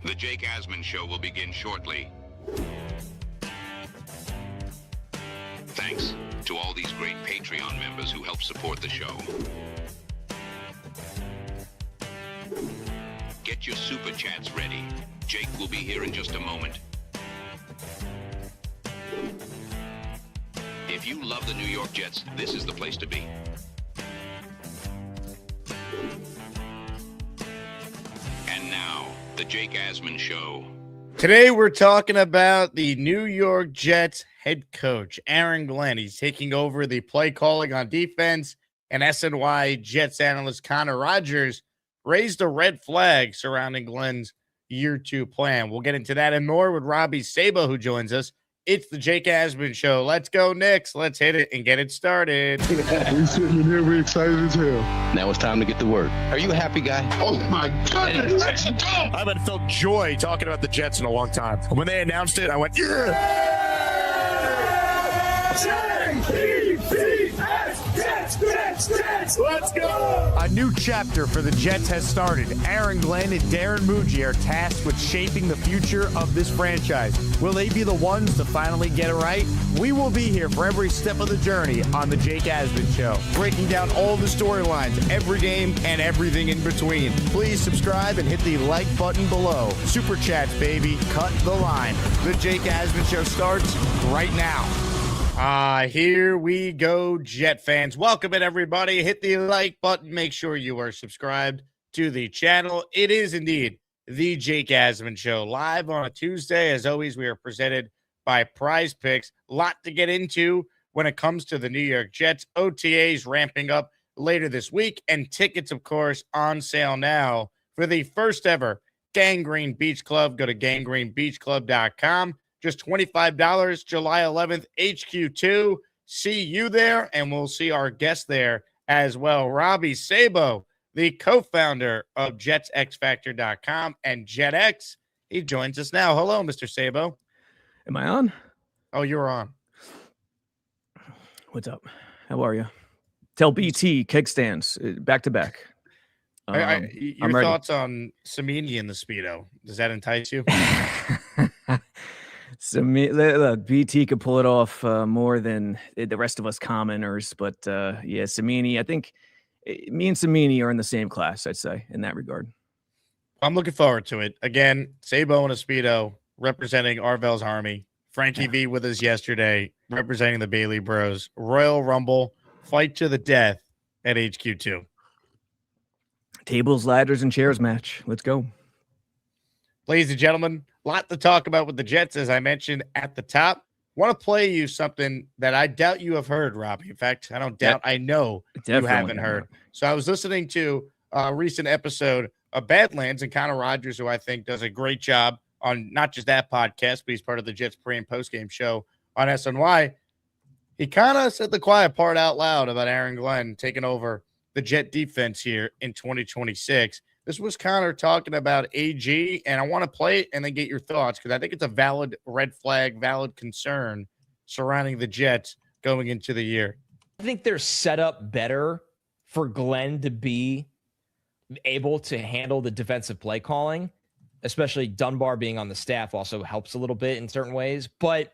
The Jake Asman Show will begin shortly. Thanks to all these great Patreon members who help support the show. Get your super chats ready. Jake will be here in just a moment. If you love the New York Jets, this is the place to be. And now, the Jake Asman Show. Today we're talking about the New York Jets head coach, Aaron Glenn. He's taking over the play calling on defense, and SNY Jets analyst Connor Rogers raised a red flag surrounding Glenn's year 2 plan. We'll get into that and more with Robby Sabo, who joins us. It's the Jake Asman Show. Let's go, Knicks. Let's hit it and get it started. We sitting here, we excited as hell. Now it's time to get to work. Are you a happy guy? Oh my goodness, let's go! I haven't felt joy talking about the Jets in a long time. When they announced it, I went, yeah! Jets, let's go! A new chapter for the Jets has started. Aaron Glenn and Darren Muji are tasked with shaping the future of this franchise. Will they be the ones to finally get it right? We will be here for every step of the journey on the Jake Asman Show, breaking down all the storylines, every game, and everything in between. Please subscribe and hit the like button below. Super chats, baby. Cut the line. The Jake Asman Show starts right now. Here we go, Jet fans. Welcome in, everybody. Hit the like button. Make sure you are subscribed to the channel. It is indeed the Jake Asman Show, live on a Tuesday. As always, we are presented by PrizePicks. A lot to get into when it comes to the New York Jets. OTAs ramping up later this week, and tickets, of course, on sale now for the first ever Gangrene Beach Club. Go to gangrenebeachclub.com. Just $25, July 11th, HQ2. See you there, and we'll see our guest there as well. Robby Sabo, the co-founder of JetsXFactor.com and JetX. He joins us now. Hello, Mr. Sabo. Am I on? Oh, you're on. What's up? How are you? Tell BT, keg stands, back to back. Your thoughts on Samini and the Speedo? Does that entice you? So look, BT could pull it off more than the rest of us commoners, but yeah, Samini, I think me and Samini are in the same class, I'd say, in that regard. I'm looking forward to it. Again, Sabo and a Speedo representing Arvel's Army. Frankie V with us yesterday, representing the Bailey Bros. Royal Rumble, fight to the death at HQ2. Tables, ladders, and chairs match. Let's go. Ladies and gentlemen, a lot to talk about with the Jets, as I mentioned at the top. Want to play you something that I doubt you have heard, Robby. In fact, I don't doubt, I know you haven't heard. So I was listening to a recent episode of Badlands, and Connor Rogers, who I think does a great job on not just that podcast, but he's part of the Jets pre- and post-game show on SNY. He kind of said the quiet part out loud about Aaron Glenn taking over the Jet defense here in 2026. This was Connor talking about AG, and I want to play it and then get your thoughts, because I think it's a valid red flag, valid concern surrounding the Jets going into the year. I think they're set up better for Glenn to be able to handle the defensive play calling, especially Dunbar being on the staff also helps a little bit in certain ways. But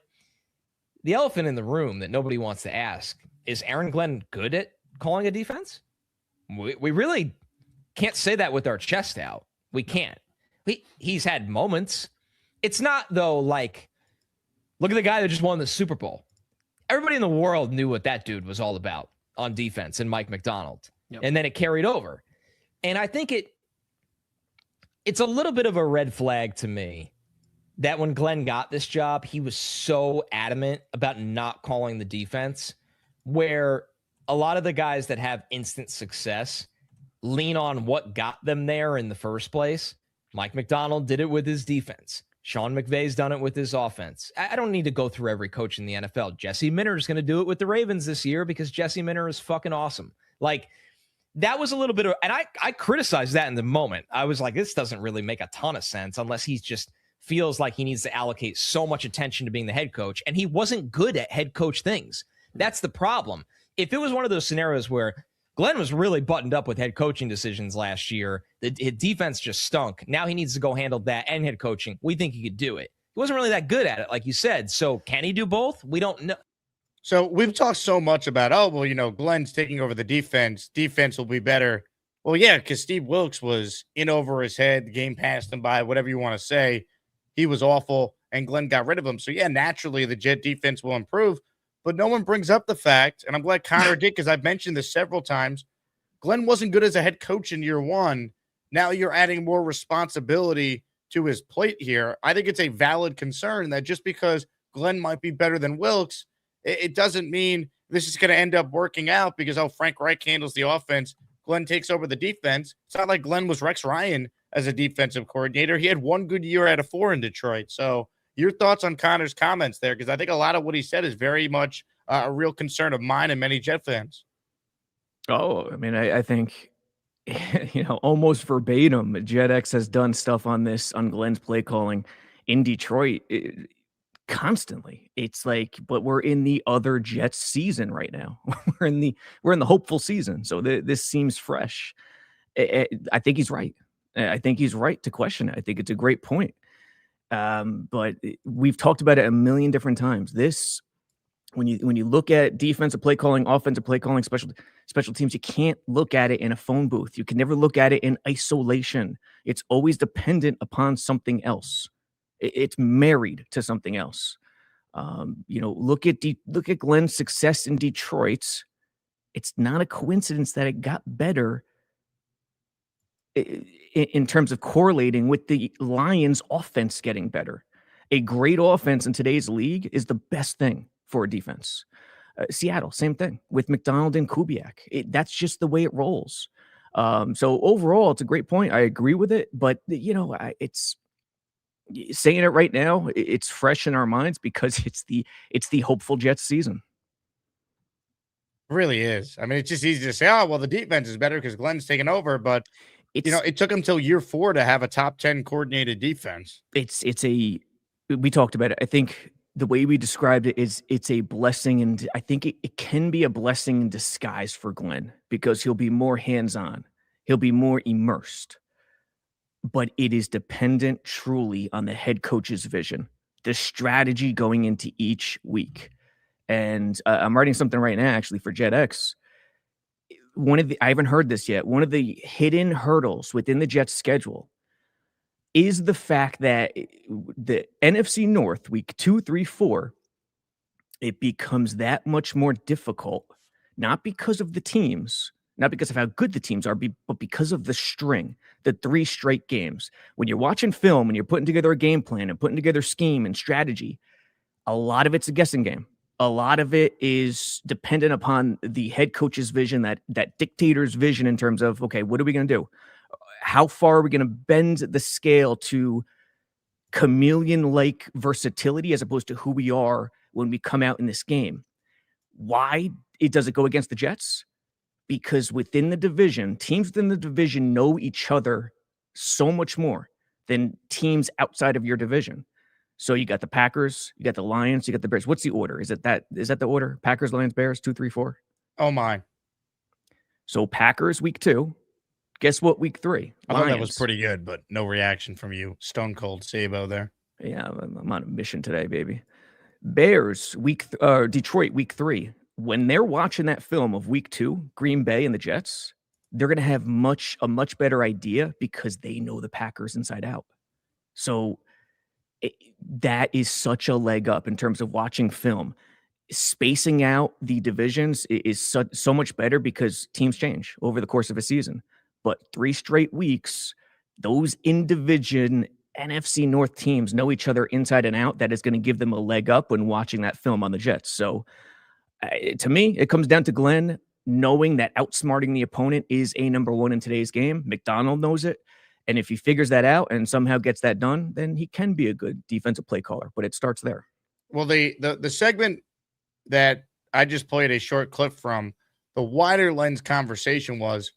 the elephant in the room that nobody wants to ask is Aaron Glenn good at calling a defense? We really can't say that with our chest out. We can't. He's had moments. It's not, though, like, look at the guy that just won the Super Bowl. Everybody in the world knew what that dude was all about on defense, and Mike McDonald. Yep. And then it carried over. And I think it's a little bit of a red flag to me that when Glenn got this job, he was so adamant about not calling the defense, where a lot of the guys that have instant success lean on what got them there in the first place. Mike McDonald did it with his defense. Sean McVay's done it with his offense. I don't need to go through every coach in the NFL. Jesse Minter is going to do it with the Ravens this year because Jesse Minter is fucking awesome. Like, that was a little bit of, and I criticized that in the moment. I was like, this doesn't really make a ton of sense unless he's just feels like he needs to allocate so much attention to being the head coach. And he wasn't good at head coach things. That's the problem. If it was one of those scenarios where Glenn was really buttoned up with head coaching decisions last year. His defense just stunk. Now he needs to go handle that and head coaching. We think he could do it. He wasn't really that good at it, like you said. So can he do both? We don't know. So we've talked so much about, Glenn's taking over the defense. Defense will be better. Well, yeah, because Steve Wilkes was in over his head. The game passed him by, whatever you want to say. He was awful, and Glenn got rid of him. So, yeah, naturally the Jet defense will improve. But no one brings up the fact, and I'm glad Connor did because I've mentioned this several times, Glenn wasn't good as a head coach in year one. Now you're adding more responsibility to his plate here. I think it's a valid concern that just because Glenn might be better than Wilkes, it doesn't mean this is going to end up working out because, Frank Reich handles the offense. Glenn takes over the defense. It's not like Glenn was Rex Ryan as a defensive coordinator. He had one good year out of 4 in Detroit. So your thoughts on Connor's comments there, because I think a lot of what he said is very much a real concern of mine and many Jet fans. Oh, I mean, I think, almost verbatim, JetX has done stuff on Glenn's play calling in Detroit constantly. It's like, but we're in the other Jets season right now. we're in the hopeful season. So this seems fresh. I think he's right. I think he's right to question it. I think it's a great point. But we've talked about it a million different times. When you look at defensive play calling, offensive play calling, special teams, you can't look at it in a phone booth. You can never look at it in isolation. It's always dependent upon something else. It's married to something else. Look at Glenn's success in Detroit. It's not a coincidence that it got better in terms of correlating with the Lions' offense getting better. A great offense in today's league is the best thing for a defense. Seattle, same thing with McDonald and Kubiak. That's just the way it rolls. So overall, it's a great point. I agree with it, but it's saying it right now. It's fresh in our minds because it's the hopeful Jets season. It really is. I mean, it's just easy to say, the defense is better because Glenn's taken over, but it took him till year 4 to have a top 10 coordinated defense. We talked about it. I think the way we described it is it's a blessing, and I think it can be a blessing in disguise for Glenn because he'll be more hands-on. He'll be more immersed. But it is dependent truly on the head coach's vision, the strategy going into each week. And I'm writing something right now, actually, for JetX. I haven't heard this yet. One of the hidden hurdles within the Jets schedule is the fact that the NFC North, week 2, 3, 4, it becomes that much more difficult, not because of the teams, not because of how good the teams are, but because of the string, the 3 straight games. When you're watching film and you're putting together a game plan and putting together scheme and strategy, a lot of it's a guessing game. A lot of it is dependent upon the head coach's vision, that dictator's vision in terms of, okay, what are we going to do? How far are we going to bend the scale to chameleon-like versatility as opposed to who we are when we come out in this game? Why does it go against the Jets? Because within the division, teams within the division know each other so much more than teams outside of your division. So you got the Packers, you got the Lions, you got the Bears. What's the order? Is that the order? Packers, Lions, Bears, 2, 3, 4? Oh, my. So Packers, week 2. Guess what, week 3? I thought that was pretty good, but no reaction from you. Stone Cold Sabo there. Yeah, I'm on a mission today, baby. Bears, Detroit, week 3. When they're watching that film of week 2, Green Bay and the Jets, they're going to have a much better idea because they know the Packers inside out. So that is such a leg up in terms of watching film. Spacing out the divisions is so much better because teams change over the course of a season. But 3 straight weeks, those in-division NFC North teams know each other inside and out. That is going to give them a leg up when watching that film on the Jets. So to me, it comes down to Glenn knowing that outsmarting the opponent is a number 1 in today's game. McDonald knows it. And if he figures that out and somehow gets that done, then he can be a good defensive play caller. But it starts there. Well, the segment that I just played a short clip from, the wider lens conversation was,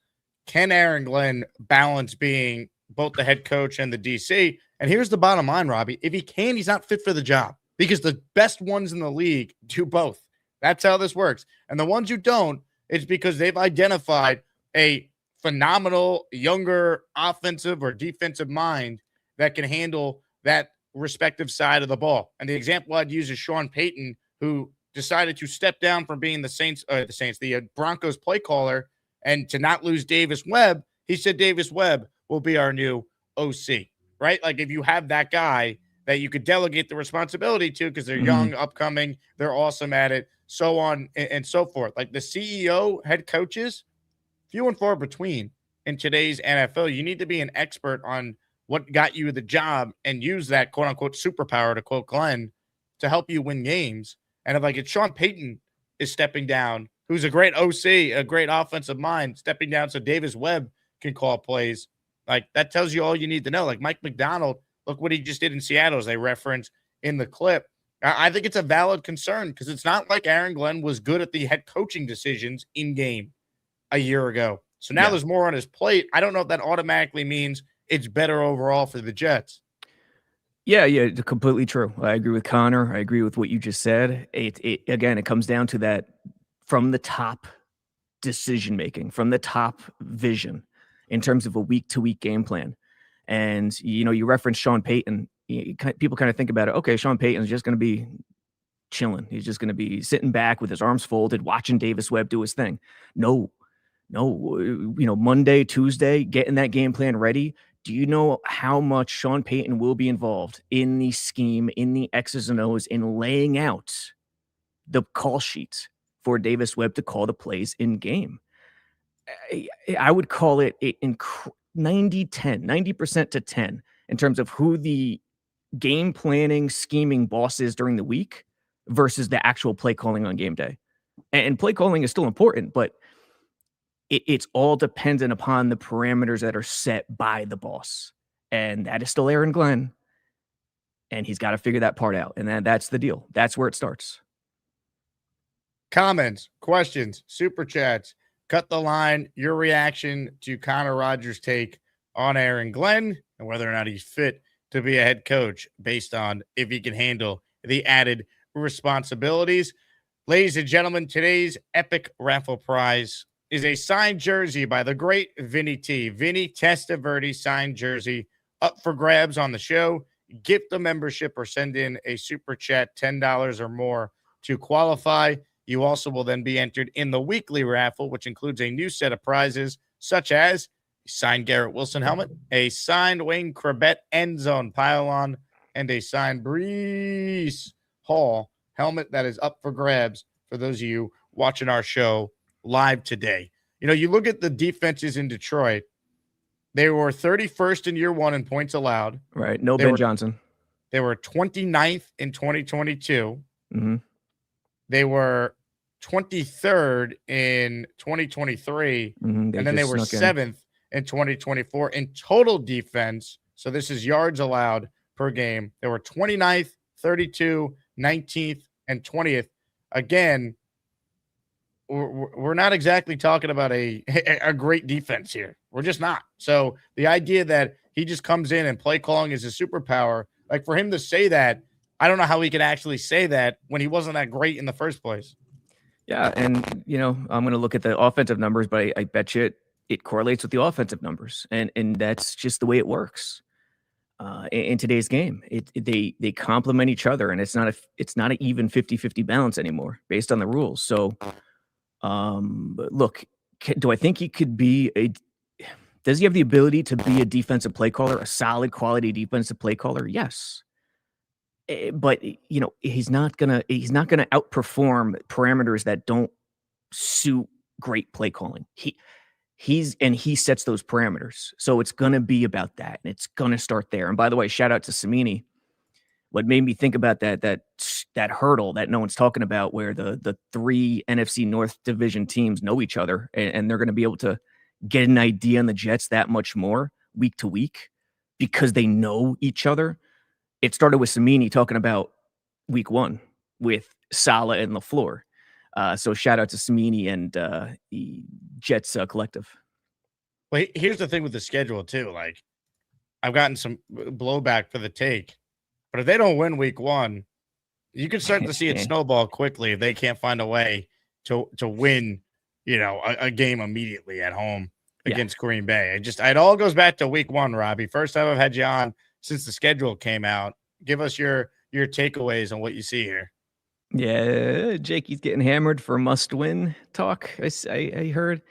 can Aaron Glenn balance being both the head coach and the DC? And here's the bottom line, Robbie. If he can, he's not fit for the job because the best ones in the league do both. That's how this works. And the ones who don't, It's because they've identified a phenomenal younger offensive or defensive mind that can handle that respective side of the ball. And the example I'd use is Sean Payton, who decided to step down from being the Broncos play caller, and to not lose Davis Webb. He said Davis Webb will be our new OC, right? Like if you have that guy that you could delegate the responsibility to because they're young, upcoming, they're awesome at it, so on and so forth. Like the CEO, head coaches, few and far between in today's NFL. You need to be an expert on what got you the job and use that quote unquote superpower, to quote Glenn, to help you win games. And if Sean Payton is stepping down, who's a great OC, a great offensive mind, stepping down so Davis Webb can call plays, like that tells you all you need to know. Like Mike McDonald, look what he just did in Seattle, as they reference in the clip. I think it's a valid concern because it's not like Aaron Glenn was good at the head coaching decisions in game a year ago. So now there's more on his plate. I don't know if that automatically means it's better overall for the Jets. Yeah, completely true. I agree with Connor. I agree with what you just said. It comes down to that from the top decision making, from the top vision in terms of a week-to-week game plan. And, you referenced Sean Payton. People kind of think about it. Okay, Sean Payton is just going to be chilling. He's just going to be sitting back with his arms folded, watching Davis Webb do his thing. No, Monday, Tuesday, getting that game plan ready. Do you know how much Sean Payton will be involved in the scheme, in the X's and O's, in laying out the call sheets for Davis Webb to call the plays in game? I would call it 90% to 10 in terms of who the game planning, scheming boss is during the week versus the actual play calling on game day. And play calling is still important, but it's all dependent upon the parameters that are set by the boss. And that is still Aaron Glenn. And he's got to figure that part out. And that's the deal. That's where it starts. Comments, questions, super chats, cut the line, your reaction to Connor Rogers' take on Aaron Glenn and whether or not he's fit to be a head coach based on if he can handle the added responsibilities. Ladies and gentlemen, today's epic raffle prize is a signed jersey by the great Vinny T. Vinny Testaverde signed jersey up for grabs on the show. Gift a membership or send in a super chat, $10 or more to qualify. You also will then be entered in the weekly raffle, which includes a new set of prizes such as a signed Garrett Wilson helmet, a signed Wayne Corbett end zone pylon, and a signed Breece Hall helmet that is up for grabs for those of you watching our show live today. You look at the defenses in Detroit. They were 31st in year one in points allowed. Right. No Ben Johnson. They were 29th in 2022. Mm-hmm. They were 23rd in 2023. And then they were 7th in 2024 in total defense. So this is yards allowed per game. They were 29th, 32, 19th, and 20th. Again, we're not exactly talking about a great defense here. We're just not. So the idea that he just comes in and play calling is a superpower, like for him to say that, I don't know how he could actually say that when he wasn't that great in the first place. Yeah, and, I'm going to look at the offensive numbers, but I bet you it correlates with the offensive numbers, and that's just the way it works in today's game. They complement each other, and it's not an even 50-50 balance anymore based on the rules. So, look, do I think he could be does he have the ability to be a defensive play caller, a solid quality defensive play caller? Yes. But he's not gonna outperform parameters that don't suit great play calling. He sets those parameters, so it's gonna be about that, and it's gonna start there. And by the way, shout out to Samini. What made me think about that hurdle that no one's talking about, where the three NFC North division teams know each other, and they're gonna be able to get an idea on the Jets that much more week to week because they know each other. It started with Samini talking about week one with Saleh and LaFleur. So shout out to Samini and the Jets collective. Well, here's the thing with the schedule too. Like, I've gotten some blowback for the take, but if they don't win week one, you can start to see it snowball quickly if they can't find a way to win a game immediately at home against Green Bay. It all goes back to week 1, Robbie. First time I've had you on since the schedule came out. Give us your takeaways on what you see here. Yeah, Jakey's getting hammered for must-win talk. I heard.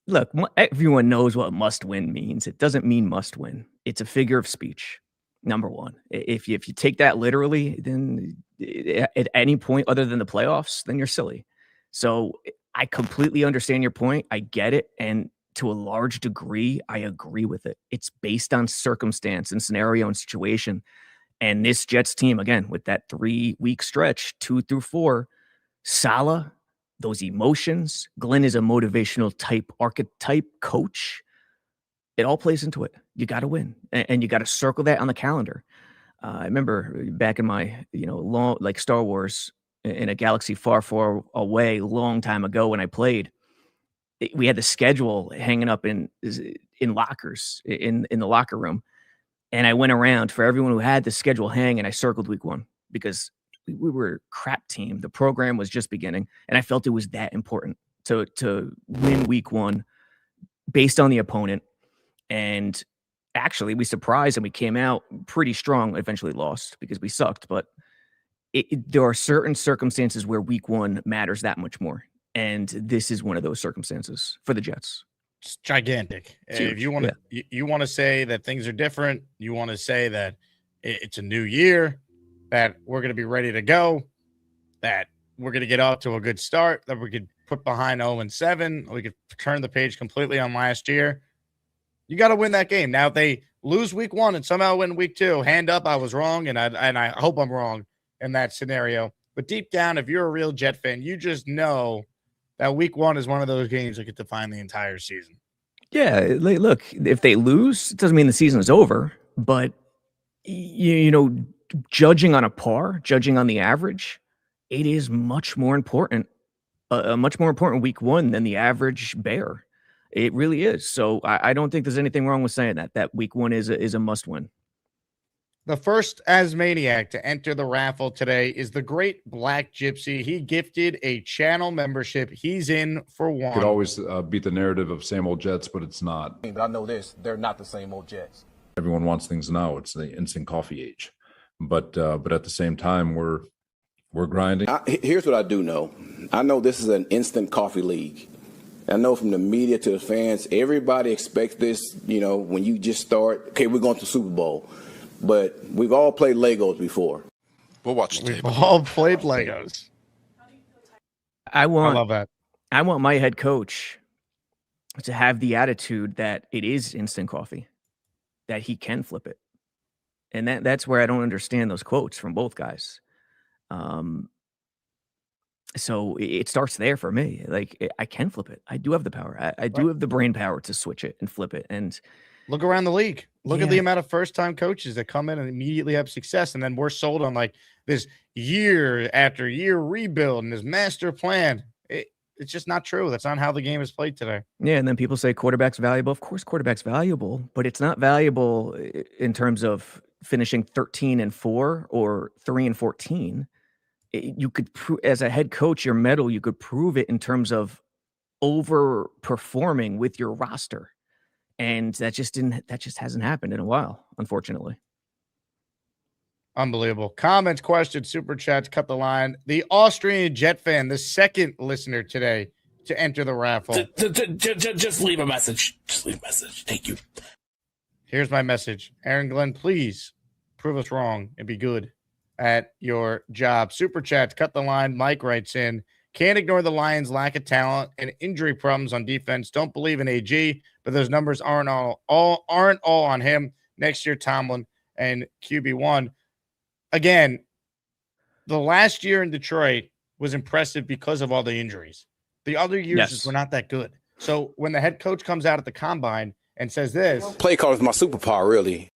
Look, everyone knows what must-win means. It doesn't mean must-win. It's a figure of speech. Number one, if you take that literally, then at any point other than the playoffs, then you're silly. So I completely understand your point. I get it, and to a large degree, I agree with it. It's based on circumstance and scenario and situation. And this Jets team, again, with that 3-week stretch, 2 through 4, Salah, those emotions, Glenn is a motivational type archetype coach. It all plays into it. You got to win, and you got to circle that on the calendar. I remember back in my, long, like Star Wars in a galaxy far, far away, long time ago when I played, we had the schedule hanging up in lockers in the locker room. And I went around for everyone who had the schedule hang, and I circled week 1 because we were a crap team. The program was just beginning, and I felt it was that important to win week 1 based on the opponent. And actually, we surprised and we came out pretty strong. Eventually lost because we sucked, but there are certain circumstances where week 1 matters that much more. And this is one of those circumstances for the Jets. It's gigantic. If you want to, you want to say that things are different. You want to say that it's a new year, that we're going to be ready to go, that we're going to get off to a good start, that we could put behind 0-7, we could turn the page completely on last year. You got to win that game. Now, if they lose week 1 and somehow win week 2, hand up, I was wrong, and I hope I'm wrong in that scenario. But deep down, if you're a real Jet fan, you just know that week 1 is one of those games that could define the entire season. Yeah, look, if they lose, it doesn't mean the season is over. But, judging on a par, judging on the average, it is much more important, a much more important week 1 than the average bear. It really is. So I don't think there's anything wrong with saying that week 1 is a must win. The first Asmaniac to enter the raffle today is the Great Black Gypsy. He gifted a channel membership. He's in for 1. Could always beat the narrative of same old Jets, but it's not. But I know this: they're not the same old Jets. Everyone wants things now. It's the instant coffee age, but at the same time, we're grinding. Here's what I do know: I know this is an instant coffee league. I know from the media to the fans, everybody expects this. When you just start, okay, we're going to the Super Bowl. But we've all played Legos before. We'll watch the tape. We've all played Legos. I love that. I want my head coach to have the attitude that it is instant coffee, that he can flip it. And that's where I don't understand those quotes from both guys. So it starts there for me. Like, I can flip it. I do have the power. I do have the brain power to switch it and flip it. And look around the league. Look at the amount of first-time coaches that come in and immediately have success, and then we're sold on like this year after year rebuild and this master plan. It's just not true. That's not how the game is played today. Yeah, and then people say quarterback's valuable. Of course, quarterback's valuable, but it's not valuable in terms of finishing 13-4 or 3-14. You could, as a head coach, your medal, you could prove it in terms of overperforming with your roster. And that just hasn't happened in a while, unfortunately. Unbelievable. Comments, questions, super chats, cut the line. The Austrian Jet fan, the second listener today to enter the raffle. Just leave a message. Just leave a message. Thank you. Here's my message. Aaron Glenn, please prove us wrong and be good at your job. Super chats, cut the line. Mike writes in, can't ignore the Lions' lack of talent and injury problems on defense. Don't believe in AG, but those numbers aren't all on him. Next year, Tomlin and QB1. Again, the last year in Detroit was impressive because of all the injuries. The other years were not that good. So when the head coach comes out at the combine and says this, Play call is my superpower, really.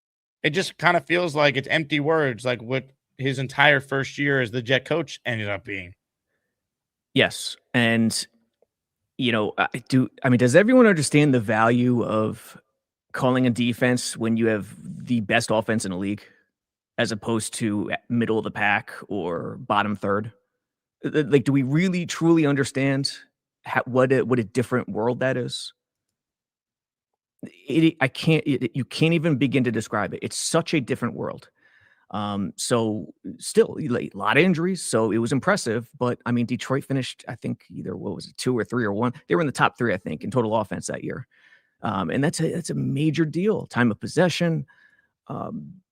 it just kind of feels like it's empty words, like what his entire first year as the Jet coach ended up being. Yes. And, does everyone understand the value of calling a defense when you have the best offense in the league as opposed to middle of the pack or bottom third? Like, do we really truly understand what a different world that is. You can't even begin to describe it. It's such a different world. So still like, a lot of injuries. So it was impressive, but I mean, Detroit finished, I think either, what was it, 2 or 3 or 1? They were in the top 3, I think, in total offense that year. And that's a major deal. Time of possession,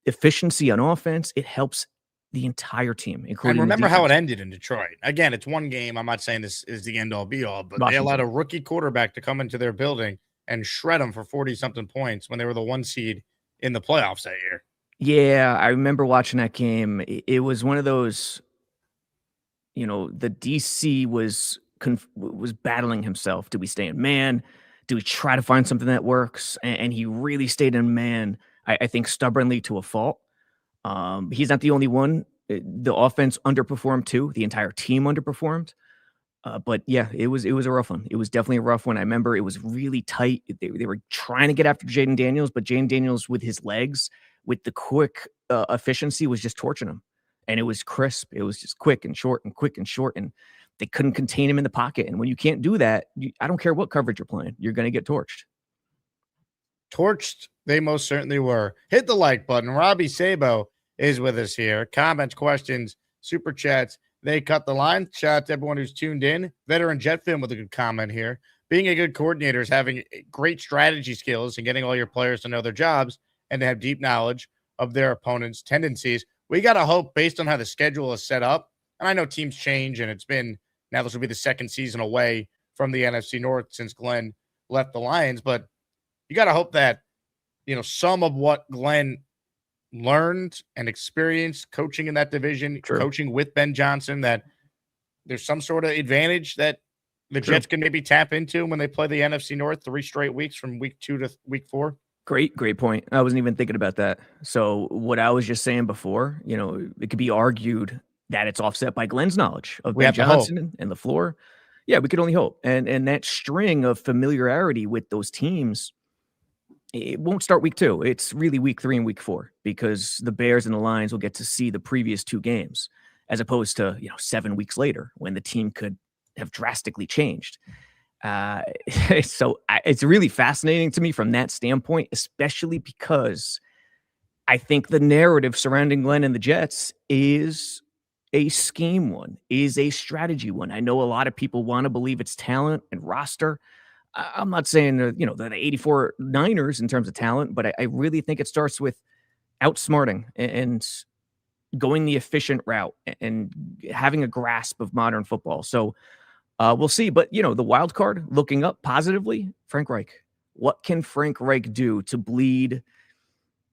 efficiency on offense. It helps the entire team, including. And remember how it ended in Detroit. Again, it's one game. I'm not saying this is the end all be all, but they allowed a rookie quarterback to come into their building and shred them for 40-something points when they were the 1 seed in the playoffs that year. Yeah, I remember watching that game. It was one of those, the DC was battling himself. Do we stay in man? Do we try to find something that works? And he really stayed in man, I think, stubbornly to a fault. He's not the only one. The offense underperformed too. The entire team underperformed. But yeah, it was a rough one. It was definitely a rough one. I remember it was really tight. They were trying to get after Jaden Daniels, but Jaden Daniels with his legs, with the quick efficiency, was just torching him. And it was crisp. It was just quick and short and quick and short. And they couldn't contain him in the pocket. And when you can't do that, I don't care what coverage you're playing, you're going to get torched. Torched, they most certainly were. Hit the like button. Robby Sabo is with us here. Comments, questions, super chats. They cut the line. Shout out to everyone who's tuned in. Veteran Jet fan with a good comment here. Being a good coordinator is having great strategy skills and getting all your players to know their jobs and to have deep knowledge of their opponent's tendencies. We got to hope, based on how the schedule is set up, and I know teams change, and it's been, now this will be the second season away from the NFC North since Glenn left the Lions, but you got to hope that, some of what Glenn learned and experienced coaching in that division, coaching with Ben Johnson, that there's some sort of advantage that the Jets can maybe tap into when they play the NFC North 3 straight weeks from week 2 to week 4. Great point. I wasn't even thinking about that. So what I was just saying before, it could be argued that it's offset by Glenn's knowledge of Ben Johnson and the floor. Yeah, we could only hope. And that string of familiarity with those teams, it won't start week 2. It's really week 3 and week 4, because the Bears and the Lions will get to see the previous 2 games, as opposed to 7 weeks later when the team could have drastically changed. So it's really fascinating to me from that standpoint, especially because I think the narrative surrounding Glenn and the Jets is a scheme one, is a strategy one. I know a lot of people want to believe it's talent and roster. I'm not saying the 84 Niners in terms of talent, but I really think it starts with outsmarting and going the efficient route and having a grasp of modern football. So we'll see. But, the wild card, looking up positively, Frank Reich. What can Frank Reich do to bleed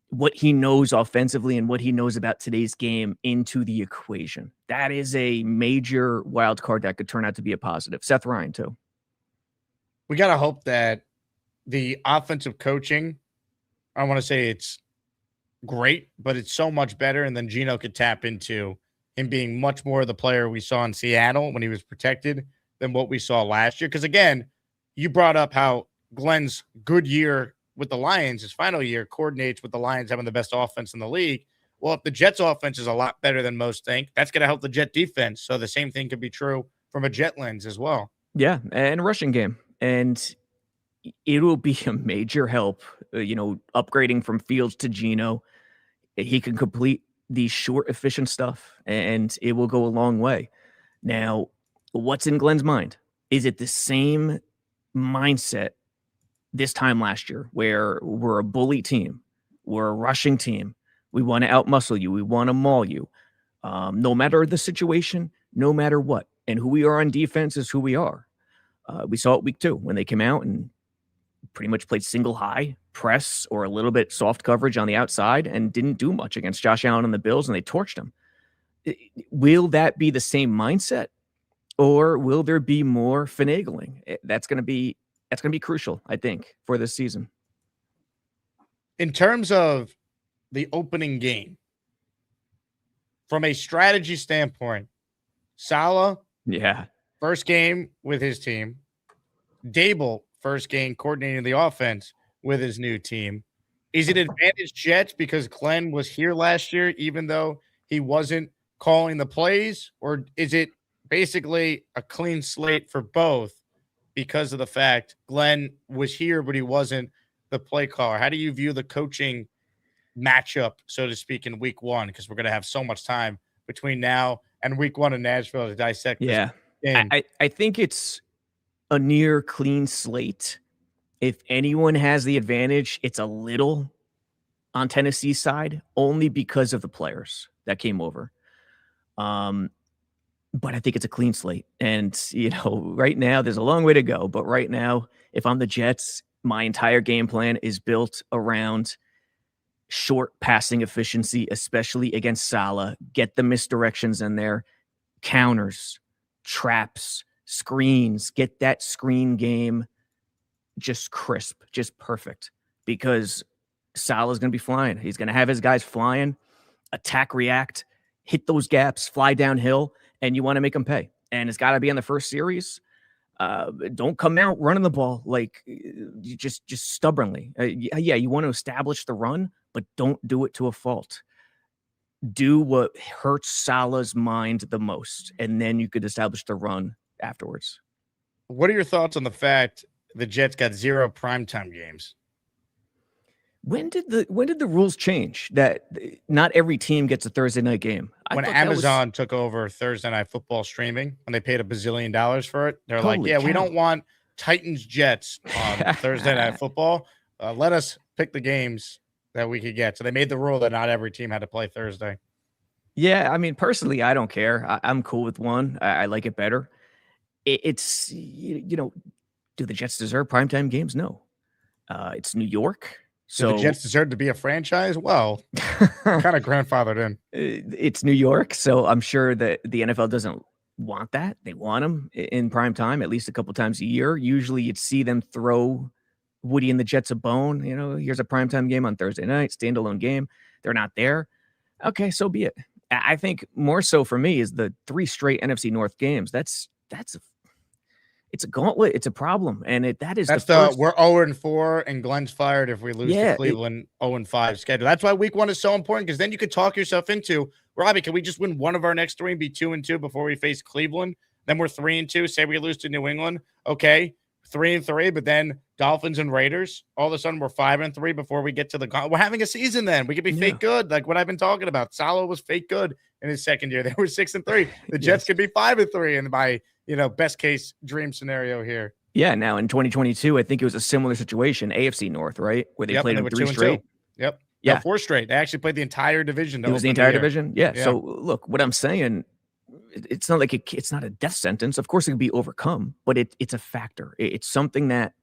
what he knows offensively and what he knows about today's game into the equation? That is a major wild card that could turn out to be a positive. Seth Ryan, too. We got to hope that the offensive coaching, I want to say it's great, but it's so much better. And then Geno could tap into him being much more of the player we saw in Seattle when he was protected than what we saw last year. Because, again, you brought up how Glenn's good year with the Lions, his final year, coordinates with the Lions having the best offense in the league. Well, if the Jets offense is a lot better than most think, that's going to help the Jet defense. So the same thing could be true from a Jet lens as well. Yeah, and rushing game. And it will be a major help, upgrading from Fields to Geno. He can complete the short, efficient stuff, and it will go a long way. Now, what's in Glenn's mind? Is it the same mindset this time last year, where we're a bully team, we're a rushing team, we want to outmuscle you, we want to maul you, no matter the situation, no matter what, and who we are on defense is who we are. We saw it week 2 when they came out and pretty much played single high press or a little bit soft coverage on the outside and didn't do much against Josh Allen and the Bills, and they torched him. Will that be the same mindset, or will there be more finagling? That's going to be crucial, I think, for this season. In terms of the opening game, from a strategy standpoint, Saleh, first game with his team. Dable, first game coordinating the offense with his new team. Is it advantage Jets because Glenn was here last year, even though he wasn't calling the plays? Or is it basically a clean slate for both because of the fact Glenn was here, but he wasn't the play caller. How do you view the coaching matchup, so to speak, in week one? Because we're going to have so much time between now and week one in Nashville to dissect this game. I think it's a near clean slate. If anyone has the advantage, it's a little on Tennessee's side, only because of the players that came over. But I think it's a clean slate. And, right now there's a long way to go. But right now, if I'm the Jets, my entire game plan is built around short passing efficiency, especially against Salah. Get the misdirections in there, counters, traps, screens. Get that screen game just crisp, just perfect. Because Salah's going to be flying. He's going to have his guys flying, attack, react, hit those gaps, fly downhill, and you want to make them pay. And it's got to be on the first series. Don't come out running the ball like you just stubbornly. You want to establish the run, but don't do it to a fault. Do what hurts Salah's mind the most, and then you could establish the run afterwards. What are your thoughts on the fact the Jets got 0 primetime games? When did the rules change that not every team gets a Thursday night game? When Amazon took over Thursday Night Football streaming, and they paid $1 bazillion for it, they're like, yeah, we don't want Titans Jets on Thursday Night Football. Let us pick the games that we could get. So they made the rule that not every team had to play Thursday. Yeah, I mean, personally, I don't care. I'm cool with one. I like it better. It's do the Jets deserve primetime games? No. It's New York. So do the Jets deserve to be a franchise? Well, kind of grandfathered in. It's New York, so I'm sure that the NFL doesn't want that. They want them in prime time at least a couple times a year. Usually you'd see them throw Woody and the Jets a bone. Here's a primetime game on Thursday night, standalone game. They're not there. Okay, so be it. I think more so for me is the 3 straight NFC North games. It's a gauntlet. It's a problem. And that's we're 0-4 and Glenn's fired if we lose to Cleveland 0-5 schedule. That's why week one is so important, because then you could talk yourself into, Robbie, can we just win one of our next 3 and be 2-2 before we face Cleveland? Then we're 3-2. Say we lose to New England. Okay, 3-3, but then Dolphins and Raiders. All of a sudden we're 5-3 before we get to we're having a season then. We could be fake good, like what I've been talking about. Salah was fake good in his second year. They were 6-3. The Jets could be 5-3 in my best case dream scenario here. Yeah, now in 2022, I think it was a similar situation, AFC North, right? Where they played them 3 straight. Yep. Yeah. No, 4 straight. They actually played the entire division. It was the entire division? Yeah. So, look, what I'm saying, it's not like it's not a death sentence. Of course, it can be overcome, but it's a factor. It's something that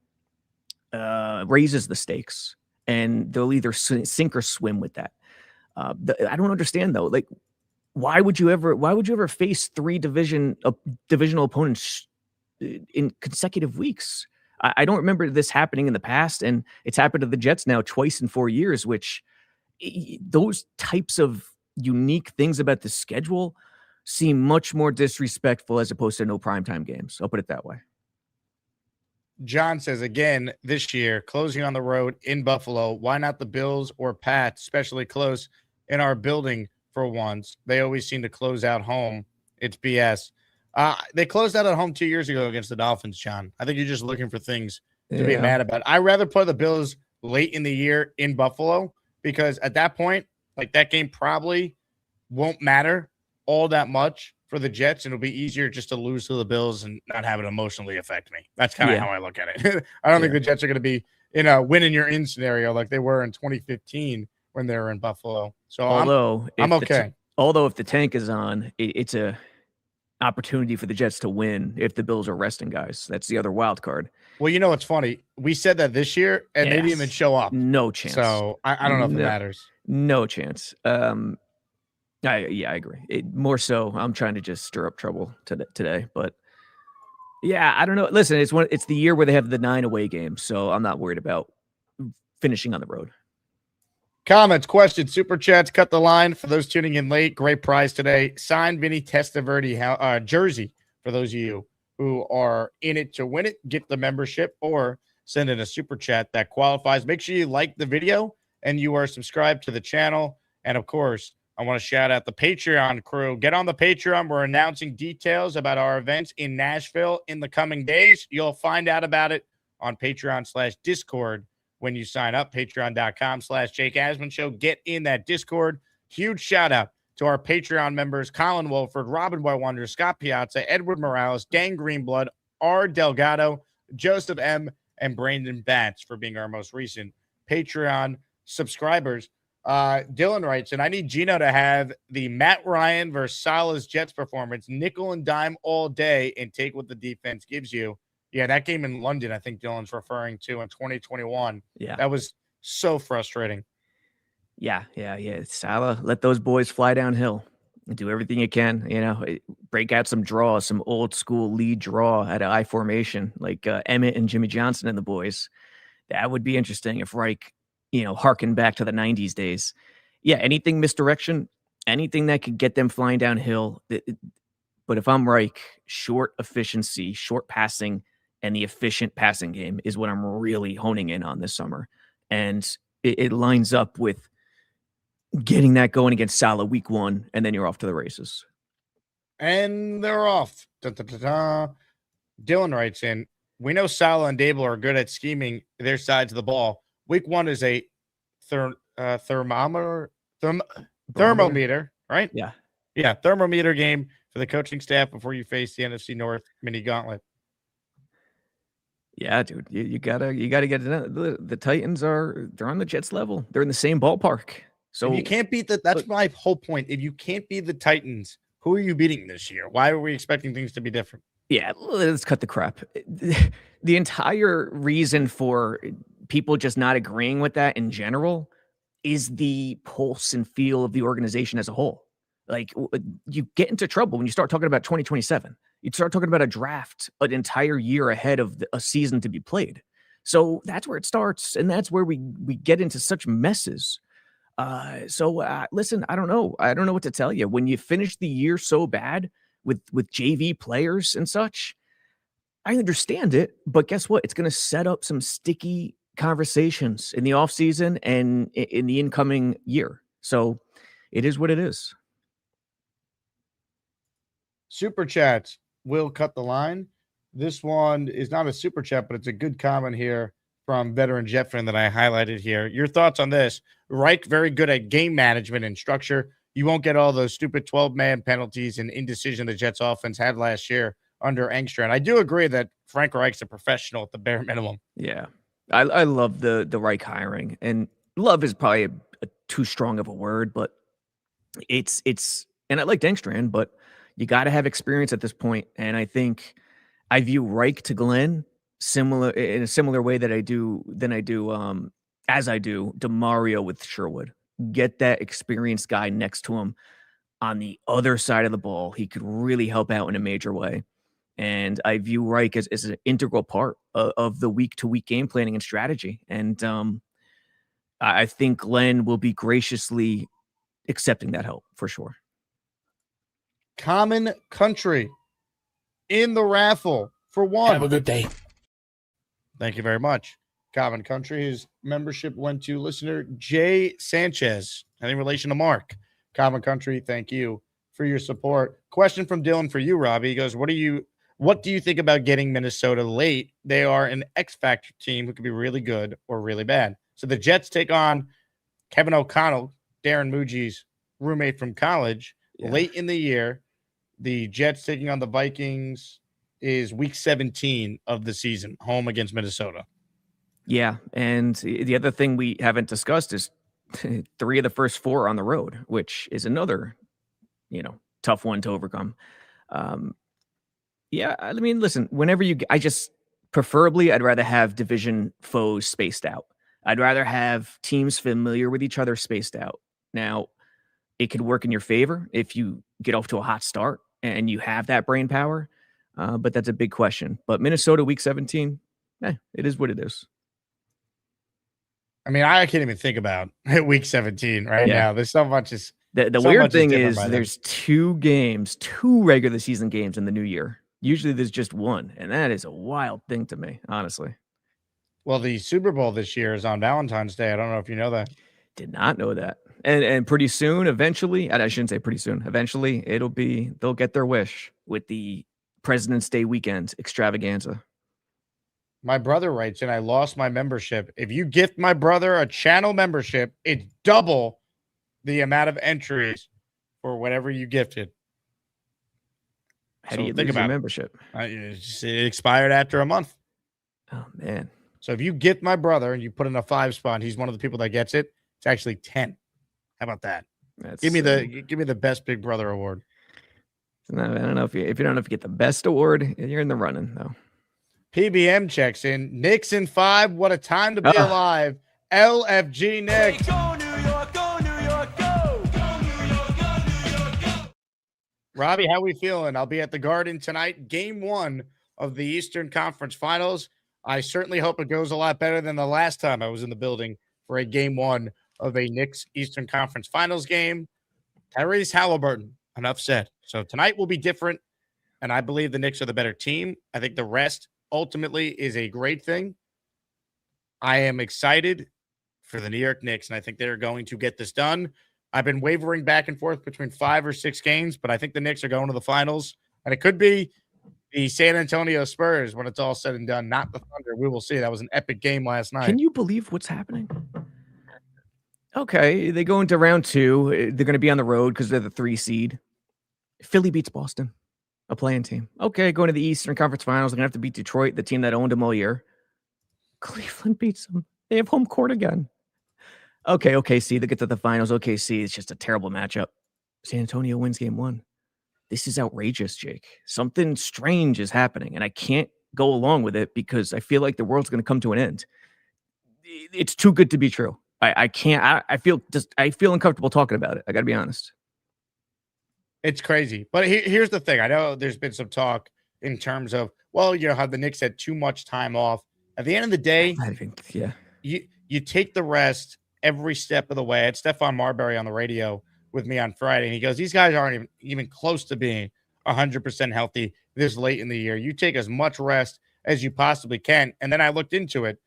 raises the stakes, and they'll either sink or swim with that. I don't understand, though. Like, why would you ever face 3 divisional opponents in consecutive weeks? I don't remember this happening in the past, and it's happened to the Jets now twice in 4 years, which those types of unique things about the schedule seem much more disrespectful as opposed to no primetime games. I'll put it that way. John says, again, this year, closing on the road in Buffalo, why not the Bills or Pats, especially close in our building for once? They always seem to close out home. It's BS. They closed out at home 2 years ago against the Dolphins, John. I think you're just looking for things to be mad about. I'd rather play the Bills late in the year in Buffalo, because at that point, like, that game probably won't matter all that much for the Jets, and it'll be easier just to lose to the Bills and not have it emotionally affect me. That's kind of how I look at it. I don't think the Jets are going to be in a win your in scenario like they were in 2015 when they were in Buffalo. So I'm okay. Although if the tank is on, it's a opportunity for the Jets to win if the Bills are resting guys. That's the other wild card. Well, it's funny. We said that this year, and they didn't even show up. No chance. So I don't know if it matters. No chance. I agree. More so, I'm trying to just stir up trouble today. But yeah, I don't know. Listen, it's the year where they have the 9 away games, so I'm not worried about finishing on the road. Comments, questions, super chats, cut the line for those tuning in late. Great prize today. Signed Vinny Testaverde jersey for those of you who are in it to win it. Get the membership or send in a super chat that qualifies. Make sure you like the video and you are subscribed to the channel. And, of course, I want to shout out the Patreon crew. Get on the Patreon. We're announcing details about our events in Nashville in the coming days. You'll find out about it on Patreon/Discord when you sign up. Patreon.com/Jake Asman Show. Get in that Discord. Huge shout out to our Patreon members, Colin Wolford, Robin Boy Wonder, Scott Piazza, Edward Morales, Dan Greenblood, R. Delgado, Joseph M., and Brandon Batts for being our most recent Patreon subscribers. Dylan writes, and I need Gino to have the Matt Ryan versus Salah's Jets performance, nickel and dime all day, and take what the defense gives you. Yeah, that game in London, I think Dylan's referring to in 2021. Yeah. That was so frustrating. Yeah. Salah, let those boys fly downhill and do everything you can. Break out some draws, some old school lead draw at an I formation, like Emmett and Jimmy Johnson and the boys. That would be interesting if Reich, harken back to the 90s days. Yeah, anything misdirection, anything that could get them flying downhill. But if I'm Reich, short efficiency, short passing, and the efficient passing game is what I'm really honing in on this summer. And it lines up with getting that going against Salah week 1, and then you're off to the races. And they're off. Dylan writes in, we know Salah and Dable are good at scheming their sides of the ball. Week 1 is a thermometer, right? Yeah, thermometer game for the coaching staff before you face the NFC North mini gauntlet. Yeah, dude, you gotta get it. The Titans they're on the Jets level. They're in the same ballpark. So if you can't beat that's my whole point. If you can't beat the Titans, who are you beating this year? Why are we expecting things to be different? Yeah, let's cut the crap. The entire reason for people just not agreeing with that in general is the pulse and feel of the organization as a whole. Like, you get into trouble when you start talking about 2027. You start talking about a draft an entire year ahead of a season to be played. So that's where it starts, and that's where we get into such messes. Listen, I don't know. I don't know what to tell you. When you finish the year so bad with JV players and such, I understand it, but guess what? It's going to set up some sticky conversations in the offseason and in the incoming year. So it is what it is. Super chats will cut the line. This one is not a super chat, but it's a good comment here from veteran Jet fan that I highlighted here. Your thoughts on this? Reich, very good at game management and structure. You won't get all those stupid 12-man penalties and indecision the Jets offense had last year under Engstrand. I do agree that Frank Reich's a professional at the bare minimum. Yeah. I love the Reich hiring, and love is probably a too strong of a word, but it's and I liked Engstrand, but you got to have experience at this point. And I think I view Reich to Glenn in a similar way that I do DeMario with Sherwood. Get that experienced guy next to him on the other side of the ball. He could really help out in a major way. And I view Reich as an integral part of the week-to-week game planning and strategy. And I think Glenn will be graciously accepting that help for sure. Common Country in the raffle for one. Have a good day. Thank you very much. Common Country, his membership went to listener Jay Sanchez, in relation to Mark. Common Country, thank you for your support. Question from Dylan for you, Robbie. He goes, what do you think about getting Minnesota late? They are an X Factor team who could be really good or really bad. So the Jets take on Kevin O'Connell, Darren Muji's roommate from college, late in the year. The Jets taking on the Vikings is week 17 of the season, home against Minnesota. Yeah, and the other thing we haven't discussed is 3 of the first 4 on the road, which is another, tough one to overcome. Yeah, I mean, listen, preferably I'd rather have division foes spaced out. I'd rather have teams familiar with each other spaced out. Now, it could work in your favor if you get off to a hot start and you have that brain power, but that's a big question. But Minnesota week 17, it is what it is. I mean, I can't even think about week 17 now. There's so much. The weird thing is there's 2 regular season games in the new year. Usually there's just one, and that is a wild thing to me, honestly. Well, the Super Bowl this year is on Valentine's Day. I don't know if you know that. Did not know that. And pretty soon, eventually, and I shouldn't say pretty soon, eventually they'll get their wish with the President's Day weekend extravaganza. My brother writes in, I lost my membership. If you gift my brother a channel membership, it's double the amount of entries for whatever you gifted. How do you think about membership? It expired after a month. Oh, man. So if you gift my brother and you put in a 5 spot, he's one of the people that gets it. It's actually 10. How about that? Give me the best big brother award. No, I don't know if you don't know if you get the best award, you're in the running though. PBM checks in. Knicks in 5. What a time to be alive. LFG Knicks. Hey, go New York, go New York, go. Go New York, go New York, go. Robbie, how we feeling? I'll be at the Garden tonight. Game 1 of the Eastern Conference Finals. I certainly hope it goes a lot better than the last time I was in the building for a Game 1 of a Knicks Eastern Conference Finals game. Tyrese Halliburton, enough said. So tonight will be different, and I believe the Knicks are the better team. I think the rest ultimately is a great thing. I am excited for the New York Knicks, and I think they're going to get this done. I've been wavering back and forth between 5 or 6 games, but I think the Knicks are going to the finals, and it could be the San Antonio Spurs when it's all said and done, not the Thunder. We will see. That was an epic game last night. Can you believe what's happening? Okay, they go into round 2. They're going to be on the road because they're the 3 seed. Philly beats Boston, a playing team. Okay, going to the Eastern Conference Finals. They're going to have to beat Detroit, the team that owned them all year. Cleveland beats them. They have home court again. Okay, OKC, they get to the finals. OKC, it's just a terrible matchup. San Antonio wins game 1. This is outrageous, Jake. Something strange is happening, and I can't go along with it because I feel like the world's going to come to an end. It's too good to be true. I can't. I feel uncomfortable talking about it. I got to be honest. It's crazy. But here's the thing. I know there's been some talk in terms of, well, you know, how the Knicks had too much time off. At the end of the day, you take the rest every step of the way. I had Stephon Marbury on the radio with me on Friday, and he goes, these guys aren't even close to being 100% healthy this late in the year. You take as much rest as you possibly can. And then I looked into it.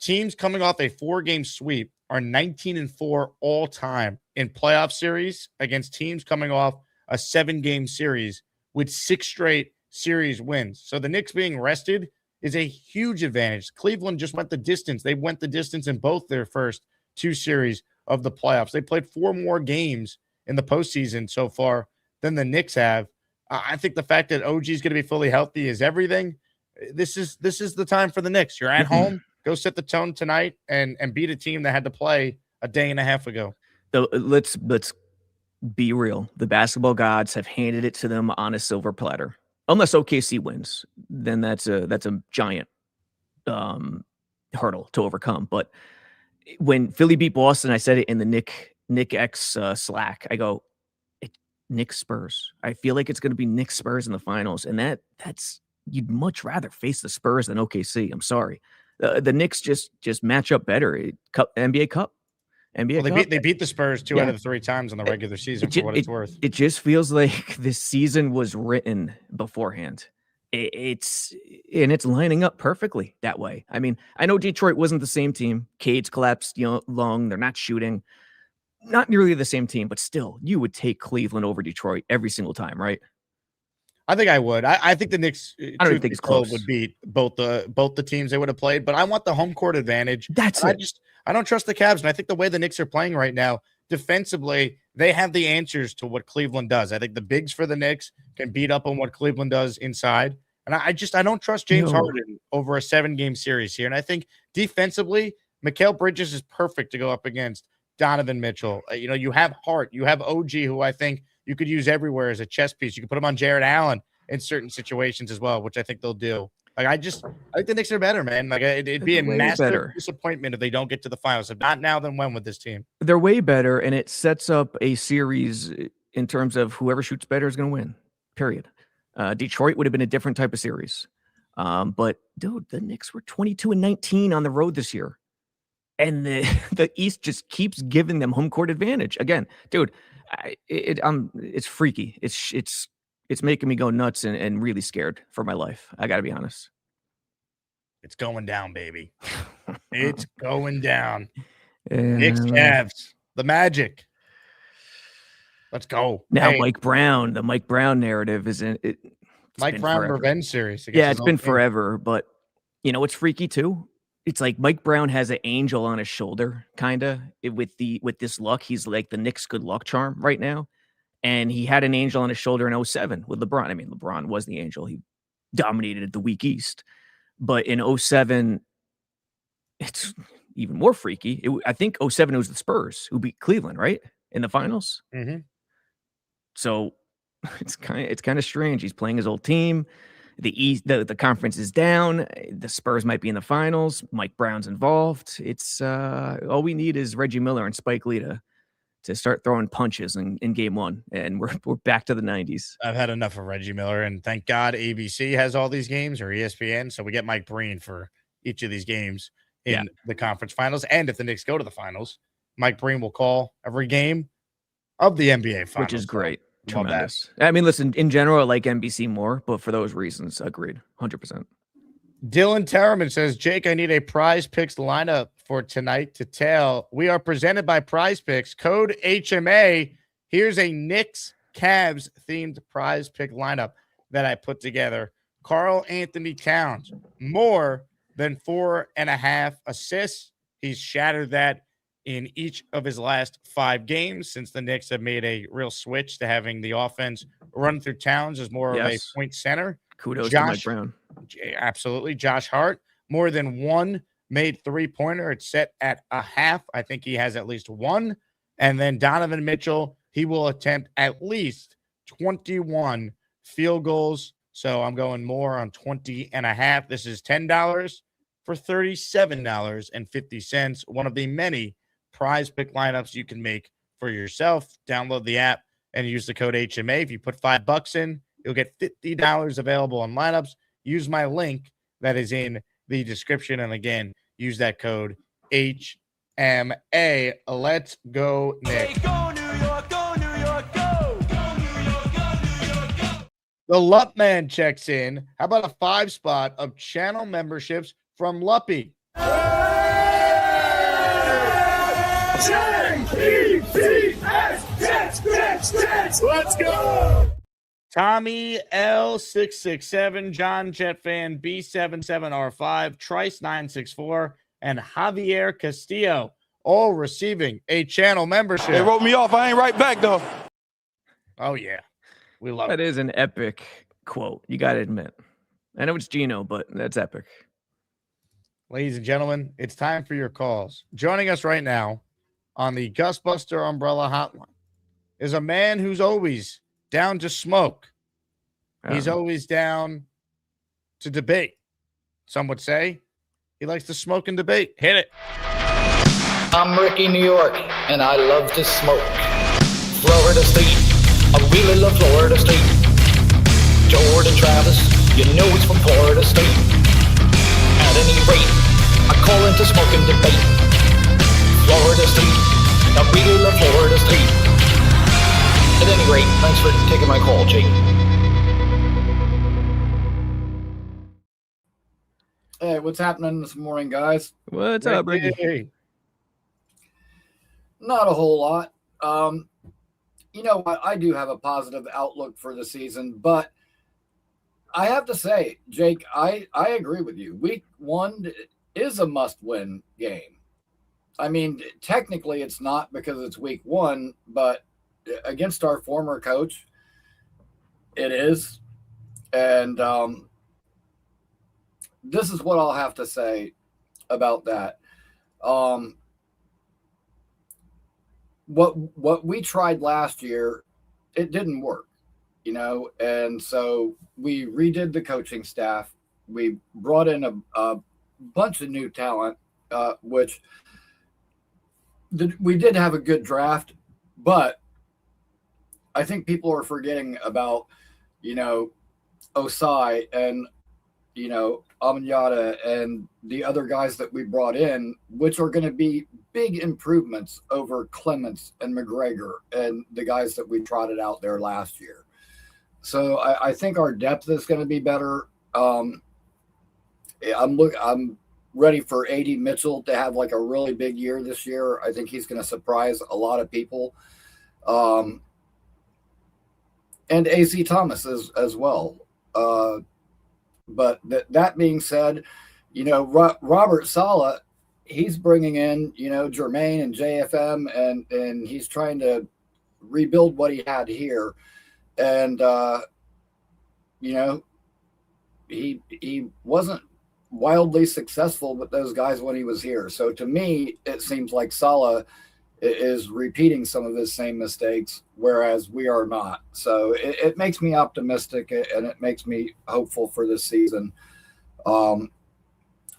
Teams coming off a 4-game sweep are 19-4 all time in playoff series against teams coming off a 7-game series with 6 straight series wins. So the Knicks being rested is a huge advantage. Cleveland just went the distance. They went the distance in both their first 2 series of the playoffs. They played 4 more games in the postseason so far than the Knicks have. I think the fact that OG is going to be fully healthy is everything. This is the time for the Knicks. You're at home. Go set the tone tonight and beat a team that had to play a day and a half ago. So let's be real. The basketball gods have handed it to them on a silver platter. Unless OKC wins, then that's a giant hurdle to overcome. But when Philly beat Boston, I said it in the Nick X Slack. I go, Knicks Spurs. I feel like it's going to be Knicks Spurs in the finals, and that's you'd much rather face the Spurs than OKC. I'm sorry. The Knicks just match up better. NBA Cup. Well, they beat the Spurs 2 out of the 3 times in the regular season, for what it's worth. It just feels like this season was written beforehand. It's lining up perfectly that way. I mean, I know Detroit wasn't the same team. Cade's collapsed, lung. They're not shooting. Not nearly the same team, but still, you would take Cleveland over Detroit every single time, right? I think I would. I think the Knicks I don't think it's close. would beat both the teams they would have played, but I want the home court advantage. That's it. I don't trust the Cavs, and I think the way the Knicks are playing right now, defensively, they have the answers to what Cleveland does. I think the bigs for the Knicks can beat up on what Cleveland does inside, and I don't trust James Harden over a 7-game series here. And I think defensively, Mikal Bridges is perfect to go up against Donovan Mitchell. You have Hart, you have OG, who I think you could use everywhere as a chess piece. You could put him on Jared Allen in certain situations as well, which I think they'll do. I think the Knicks are better, man. It'd be a massive disappointment if they don't get to the finals. If not now, then when with this team? They're way better, and it sets up a series in terms of whoever shoots better is going to win, period. Detroit would have been a different type of series. But, dude, the Knicks were 22-19 on the road this year. And the East just keeps giving them home court advantage. Again, dude, it's freaky. It's making me go nuts and really scared for my life. I got to be honest. It's going down, baby. It's going down. Knicks, Cavs, the Magic. Let's go. Now, Hey, the Mike Brown narrative isn't it. Mike Brown forever. revenge series. Yeah, it's been forever. But you know what's freaky too? It's like Mike Brown has an angel on his shoulder, kind of with this luck. He's like the Knicks' good luck charm right now. And he had an angel on his shoulder in 07 with LeBron. I mean, LeBron was the angel. He dominated the weak East. But in 07, it's even more freaky. I think 07 it was the Spurs who beat Cleveland, right? In the finals. Mm-hmm. So it's kind of strange. He's playing his old team. The conference is down. The Spurs might be in the finals. Mike Brown's involved. It's all we need is Reggie Miller and Spike Lee to start throwing punches in game one, and we're back to the 90s. I've had enough of Reggie Miller, and thank God ABC has all these games, or ESPN, so we get Mike Breen for each of these games in the conference finals. And if the Knicks go to the finals, Mike Breen will call every game of the NBA finals. Which is great. So, tremendous. I mean, listen, in general, I like NBC more, but for those reasons, agreed. 100%. Dylan Terraman says, Jake, I need a PrizePicks lineup for tonight to tell. We are presented by PrizePicks. Code HMA. Here's a Knicks Cavs themed PrizePick lineup that I put together. Karl Anthony Towns, more than 4.5 assists. He's shattered that in each of his last 5 games since the Knicks have made a real switch to having the offense run through Towns as more of a point center. Kudos to Mike Brown. Absolutely. Josh Hart, more than 1 made 3-pointer. It's set at a half. I think he has at least 1. And then Donovan Mitchell, he will attempt at least 21 field goals. So I'm going more on 20.5. This is $10 for $37.50. One of the many PrizePick lineups you can make for yourself. Download the app and use the code HMA. If you put $5 in, you'll get $50 available on lineups. Use my link that is in the description. And again, use that code HMA. Let's go, Nick. Hey, go New York, go New York, go! Go New York, go New York, go! The Lup Man checks in. How about a 5-spot of channel memberships from Luppy? Let's go! Tommy L667, John Jet Fan B77R5, Trice964, and Javier Castillo, all receiving a channel membership. They wrote me off. I ain't right back, though. Oh, yeah. We love that. it. That is an epic quote. You got to admit. I know it's Gino, but that's epic. Ladies and gentlemen, it's time for your calls. Joining us right now on the Gusbuster Umbrella Hotline is a man who's always down to smoke. He's always down to debate. Some would say he likes to smoke and debate. Hit it. I'm Ricky, New York, and I love to smoke. Florida State, I really love Florida State. Jordan Travis, you know he's from Florida State. At any rate, I call into smoke and debate. Florida State, I really love Florida State. At any rate, thanks for taking my call, Jake. Hey, what's happening this morning, guys? What's up, Ricky? Not a whole lot. You know what? I do have a positive outlook for the season, but I have to say, Jake, I agree with you. Week 1 is a must-win game. I mean, technically it's not because it's week 1, but against our former coach, it is. And this is what I'll have to say about that. What we tried last year, it didn't work, you know, and so we redid the coaching staff. We brought in a bunch of new talent, which we did have a good draft, but I think people are forgetting about, you know, Osai and, you know, Amanyata and the other guys that we brought in, which are going to be big improvements over Clements and McGregor and the guys that we trotted out there last year. So I think our depth is going to be better. I'm ready for AD Mitchell to have like a really big year this year. I think he's going to surprise a lot of people. and AC Thomas as well. But that being said, you know, Robert Saleh, he's bringing in, you know, Jermaine and JFM, and he's trying to rebuild what he had here. And, you know, he wasn't wildly successful with those guys when he was here. So to me, it seems like Saleh is repeating some of his same mistakes, whereas we are not. So it makes me optimistic, and it makes me hopeful for this season.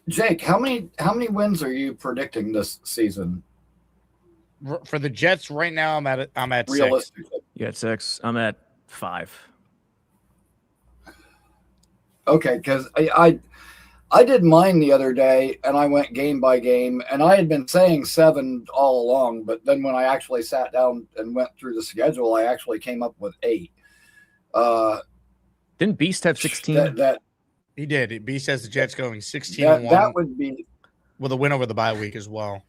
Jake, how many wins are you predicting this season? For the Jets right now, I'm at 6. You at 6. I'm at 5. Okay, because I did mine the other day, and I went game by game, and I had been saying 7 all along, but then when I actually sat down and went through the schedule, I actually came up with 8. Didn't Beast have 16? He did. Beast has the Jets going 16-1. That would be with a win over the bye week as well.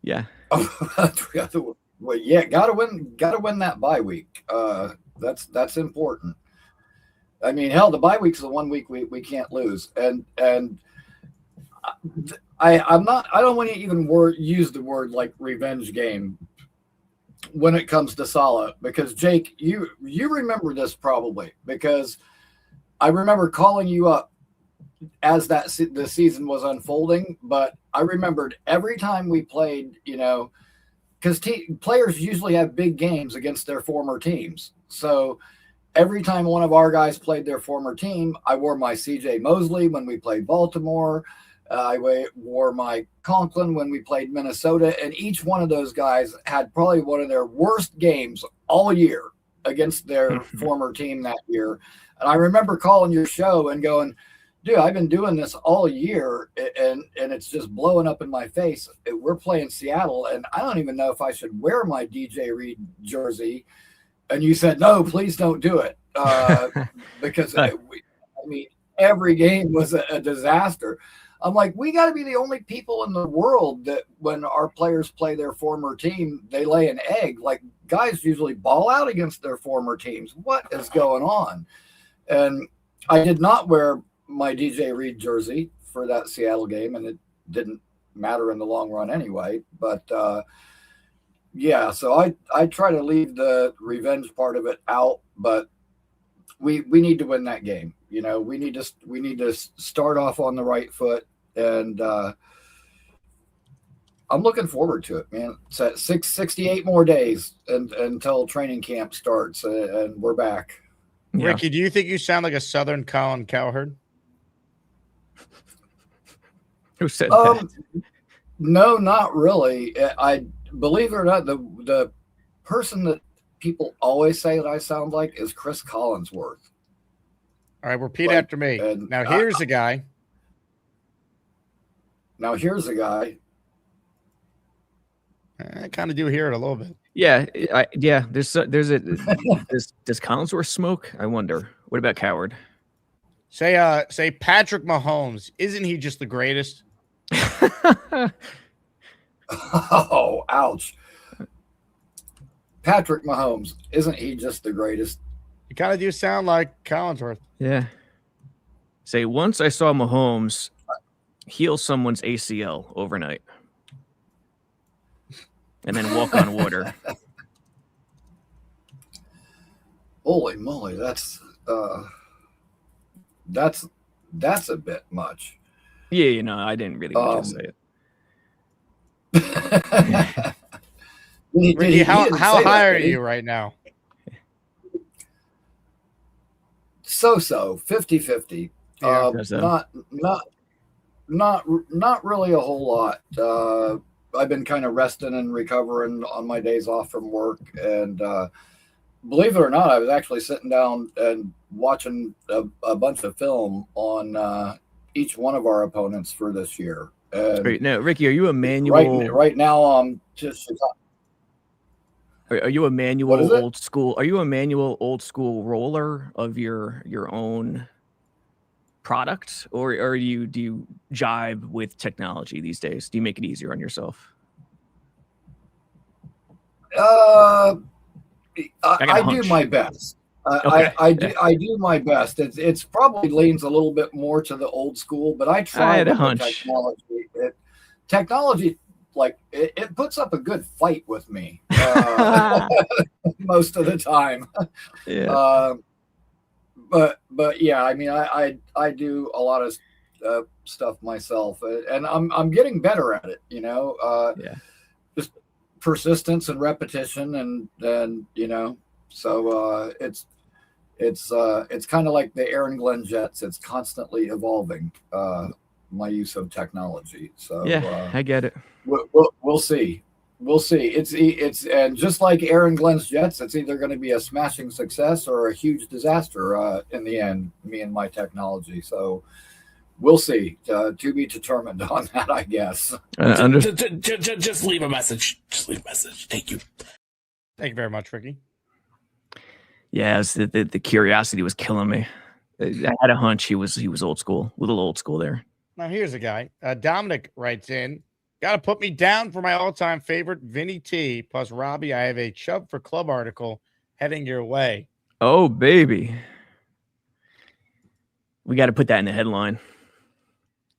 Yeah. Well, yeah, gotta win that bye week. That's important. I mean, hell, the bye week's the 1 week we can't lose, and I don't want to even use the word like revenge game when it comes to Saleh, because Jake, you remember this probably, because I remember calling you up as the season was unfolding, but I remembered every time we played, you know, because players usually have big games against their former teams, so. Every time one of our guys played their former team, I wore my CJ Mosley when we played Baltimore. I wore my Conklin when we played Minnesota. And each one of those guys had probably one of their worst games all year against their former team that year. And I remember calling your show and going, dude, I've been doing this all year, and it's just blowing up in my face. We're playing Seattle, and I don't even know if I should wear my DJ Reed jersey. And you said, no, please don't do it. Because, I mean, every game was a disaster. I'm like, we got to be the only people in the world that when our players play their former team, they lay an egg. Like, guys usually ball out against their former teams. What is going on? And I did not wear my DJ Reed jersey for that Seattle game, and it didn't matter in the long run anyway. But, yeah, so I try to leave the revenge part of it out, but we need to win that game. You know, we need to start off on the right foot, and I'm looking forward to it, man. It's at 68 more days until training camp starts, and we're back. Yeah. Ricky, do you think you sound like a Southern Colin Cowherd? Who said that? No, not really. I believe it or not, the person that people always say that I sound like is Chris Collinsworth. All right, repeat after me. Now here's a guy. Now here's a guy. I kind of do hear it a little bit. Yeah, There's a does Collinsworth smoke? I wonder. What about Coward? Say Patrick Mahomes. Isn't he just the greatest? Oh, ouch. Patrick Mahomes, isn't he just the greatest? You kind of do sound like Collinsworth. Yeah. Say, once I saw Mahomes heal someone's ACL overnight and then walk on water. Holy moly, that's a bit much. Yeah, you know, I didn't really want to say it. Ricky, how high are you right now? So 50-50. Not really a whole lot. I've been kind of resting and recovering on my days off from work, and believe it or not, I was actually sitting down and watching a bunch of film on each one of our opponents for this year. Wait, now, Ricky, are you a manual? Right now, I'm just. Are you a manual old school? Are you a manual old school roller of your own product, or do you jive with technology these days? Do you make it easier on yourself? I do my best. Okay. I do my best. It's probably leans a little bit more to the old school, but I try I had a with the hunch. technology, like it puts up a good fight with me most of the time. Yeah. But yeah, I mean, I do a lot of stuff myself, and I'm getting better at it. Yeah. Just persistence and repetition, and so it's kind of like the Aaron Glenn Jets. It's constantly evolving. My use of technology. So Yeah, I get it. We'll see. We'll see. It's and just like Aaron Glenn's Jets, it's either going to be a smashing success or a huge disaster in the end. Me and my technology. So we'll see. To be determined on that, I guess. Just leave a message. Just leave a message. Thank you. Thank you very much, Ricky. Yeah, the curiosity was killing me. I had a hunch he was old school, a little old school there. Now here's a guy. Dominic writes in, got to put me down for my all-time favorite, Vinny T. Plus, Robbie, I have a Chubb for Club article heading your way. Oh, baby. We got to put that in the headline.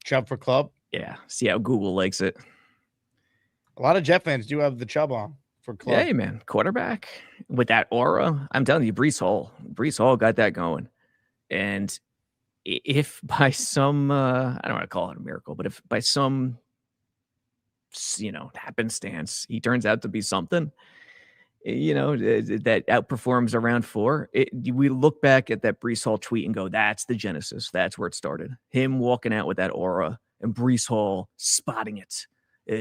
Chubb for Club? Yeah, see how Google likes it. A lot of Jet fans do have the Chubb on for Club. Hey, man, quarterback with that aura. I'm telling you, Breece Hall got that going. And if by some, I don't want to call it a miracle, but if by some, happenstance, he turns out to be something, that outperforms around 4, we look back at that Breece Hall tweet and go, that's the genesis. That's where it started. Him walking out with that aura and Breece Hall spotting it,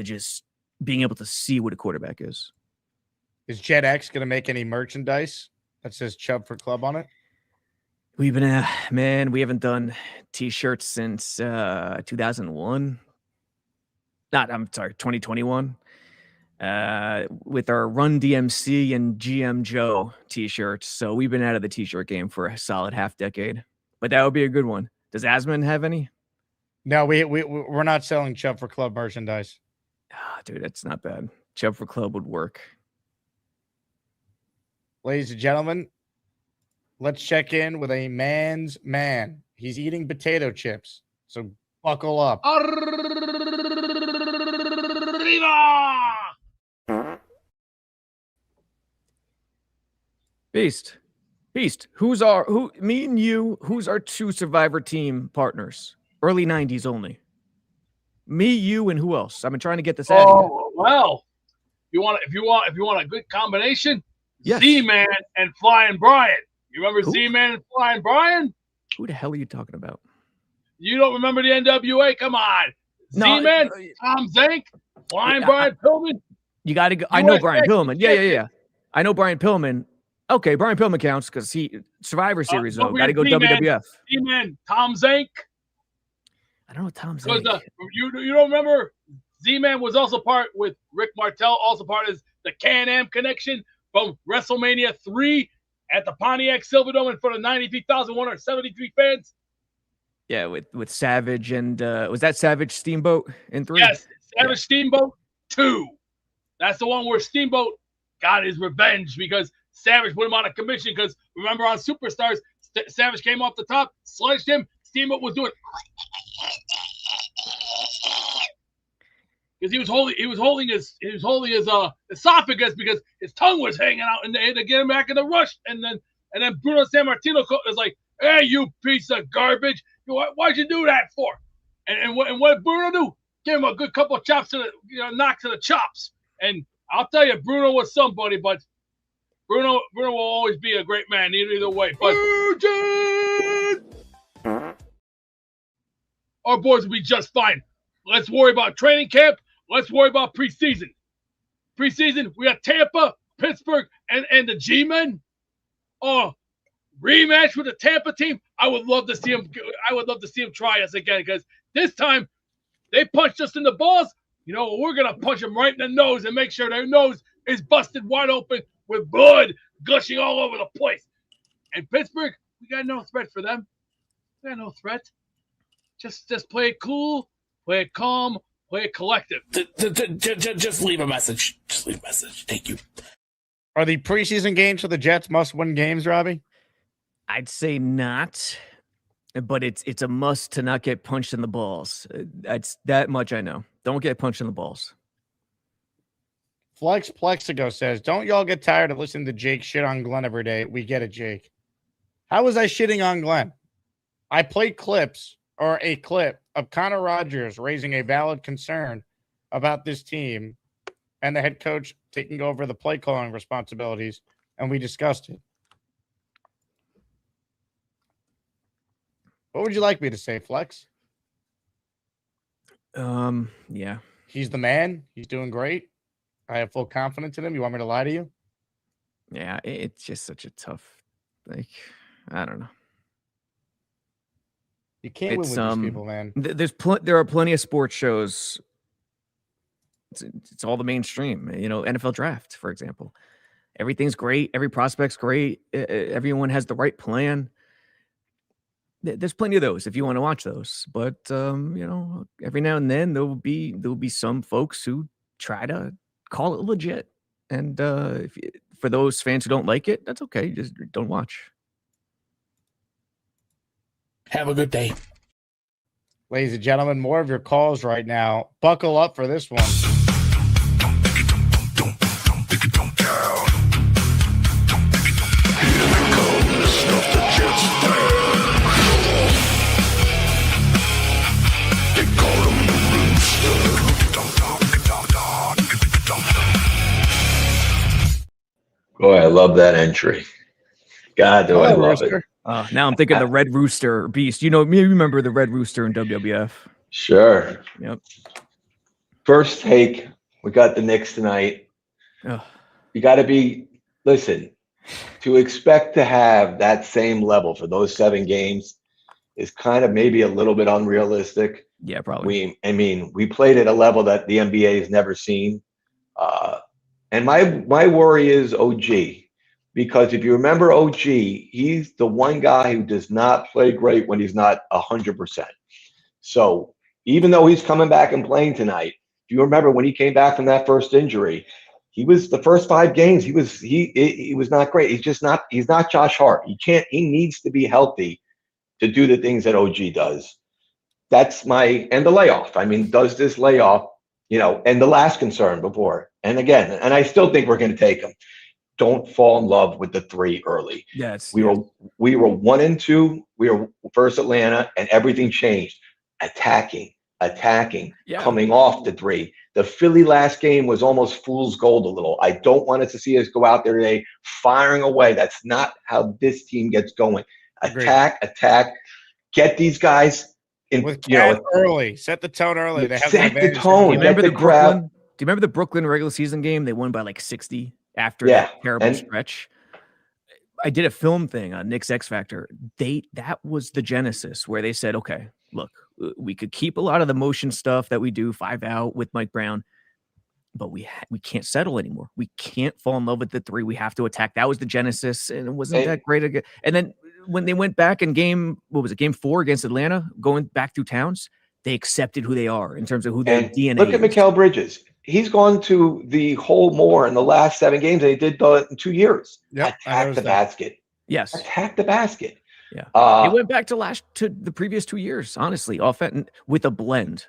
just being able to see what a quarterback is. Is Jet X going to make any merchandise that says Chubb for Club on it? We've been, we haven't done T-shirts since 2001. 2021. With our Run DMC and GM Joe T-shirts. So we've been out of the T-shirt game for a solid half decade. But that would be a good one. Does Asman have any? No, we're not selling Chubb for Club merchandise. Dude, that's not bad. Chubb for Club would work. Ladies and gentlemen, let's check in with a man's man. He's eating potato chips, so buckle up. Beast, who's me and you, who's our 2 Survivor team partners? Early 90s only. Me, you, and who else? I've been trying to get this out of you. Well, if you want a good combination, yes. Z-Man and Flying Brian. You remember Z-Man and Flying Brian? Who the hell are you talking about? You don't remember the NWA? Come on. Z-Man, Tom Zank, Flying Brian Pillman. You got to go. I know Brian Pillman. Yeah. I know Brian Pillman. Okay, Brian Pillman counts because he Survivor Series, though. Got to go WWF. Z-Man, Tom Zank. I don't know Tom Zank. You don't remember? Z-Man was also part with Rick Martel, also part of the Can-Am connection from WrestleMania 3 at the Pontiac Silverdome in front of 93,173 fans. Yeah, with Savage and was that Savage Steamboat in 3? Yes, Savage Steamboat 2. That's the one where Steamboat got his revenge because Savage put him on a commission because remember on Superstars, Savage came off the top, sliced him. Steamboat was doing because he was holding his esophagus because his tongue was hanging out, and they had to get him back in the rush. And then Bruno Sammartino was like, "Hey, you piece of garbage! Why'd you do that for?" And what did Bruno do? Give him a good couple of chops to the knock to the chops. And I'll tell you, Bruno was somebody, but Bruno will always be a great man either way. But our boys will be just fine. Let's worry about training camp. Let's worry about preseason. Preseason, we got Tampa, Pittsburgh, and the G-Men. Oh, rematch with the Tampa team. I would love to see him. I would love to see him try us again because this time they punched us in the balls. We're gonna punch them right in the nose and make sure their nose is busted wide open with blood gushing all over the place. And Pittsburgh, we got no threat for them. We got no threat. Just play it cool, play it calm, play it collective. Just leave a message. Just leave a message. Thank you. Are the preseason games for the Jets must-win games, Robbie? I'd say not, but it's a must to not get punched in the balls. That's that much I know. Don't get punched in the balls. Flex Plexico says, don't y'all get tired of listening to Jake shit on Glenn every day? We get it, Jake. How was I shitting on Glenn? I played a clip of Connor Rogers raising a valid concern about this team and the head coach taking over the play calling responsibilities, and we discussed it. What would you like me to say, Flex? Yeah. He's the man. He's doing great. I have full confidence in him. You want me to lie to you? Yeah, it's just such a tough, I don't know. You can't win with these people, man. There are plenty of sports shows. It's all the mainstream, NFL draft, for example. Everything's great. Every prospect's great. Everyone has the right plan. There's plenty of those if you want to watch those. But, every now and then there'll be some folks who try to call it legit. And for those fans who don't like it, that's okay. Just don't watch. Have a good day. Ladies and gentlemen, more of your calls right now. Buckle up for this one. Boy, I love that entry. God, do I love it. Now I'm thinking the Red Rooster beast. You remember the Red Rooster in WWF? Sure. Yep. First take, we got the Knicks tonight. Ugh. You got to listen, to expect to have that same level for those 7 games is kind of maybe a little bit unrealistic. Yeah, probably. We played at a level that the NBA has never seen. And my worry is OG. Because if you remember OG, he's the one guy who does not play great when he's not 100%. So even though he's coming back and playing tonight, if you remember when he came back from that first injury, he was the first 5 games. He was not great. He's not Josh Hart. He needs to be healthy to do the things that OG does. That's and the layoff. Does this layoff, and the last concern before. And again, and I still think we're going to take him. Don't fall in love with the 3 early. Yes. We were 1-2. We were versus Atlanta, and everything changed. Attacking, coming off the 3. The Philly last game was almost fool's gold a little. I don't want us to see us go out there today firing away. That's not how this team gets going. Attack. Get these guys in. Early. Set the tone early. They have set the tone. Do you remember the Brooklyn regular season game? They won by like 60. After that terrible stretch. I did a film thing on Knicks X Factor. That was the genesis where they said, okay, look, we could keep a lot of the motion stuff that we do 5 out with Mike Brown, but we can't settle anymore. We can't fall in love with the 3. We have to attack. That was the genesis, and it wasn't that great. And then when they went back in game 4 against Atlanta, going back through Towns, they accepted who they are in terms of who their DNA Look at Mikal Bridges. He's gone to the hole more in the last 7 games than he did in 2 years. Yep, attack the basket. Yes. Attack the basket. Yeah. It went back to the previous 2 years, honestly, offense with a blend.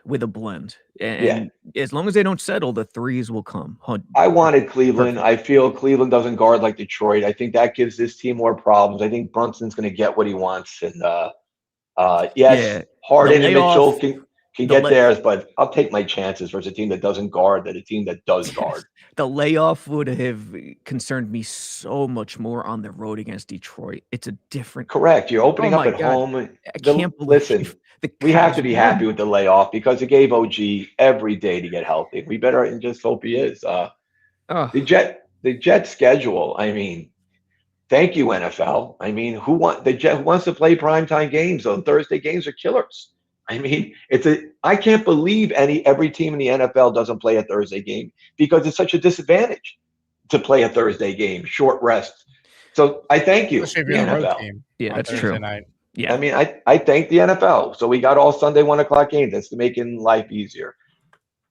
And as long as they don't settle, the 3s will come. I wanted Cleveland. Perfect. I feel Cleveland doesn't guard like Detroit. I think that gives this team more problems. I think Brunson's going to get what he wants. And Harden and Mitchell can get theirs, but I'll take my chances versus a team that doesn't guard than a team that does guard. The layoff would have concerned me so much more on the road against Detroit. It's a different. Correct. You're opening up at home. I can't believe. We have to be happy with the layoff because it gave OG every day to get healthy. We better just hope he is. The Jet schedule. Thank you, NFL. Who wants to play primetime games? Those Thursday games are killers. I can't believe every team in the NFL doesn't play a Thursday game because it's such a disadvantage to play a Thursday game, short rest. So I thank you, the NFL. Yeah, that's true. Night. Yeah, I thank the NFL. So we got all Sunday 1 o'clock games. That's making life easier.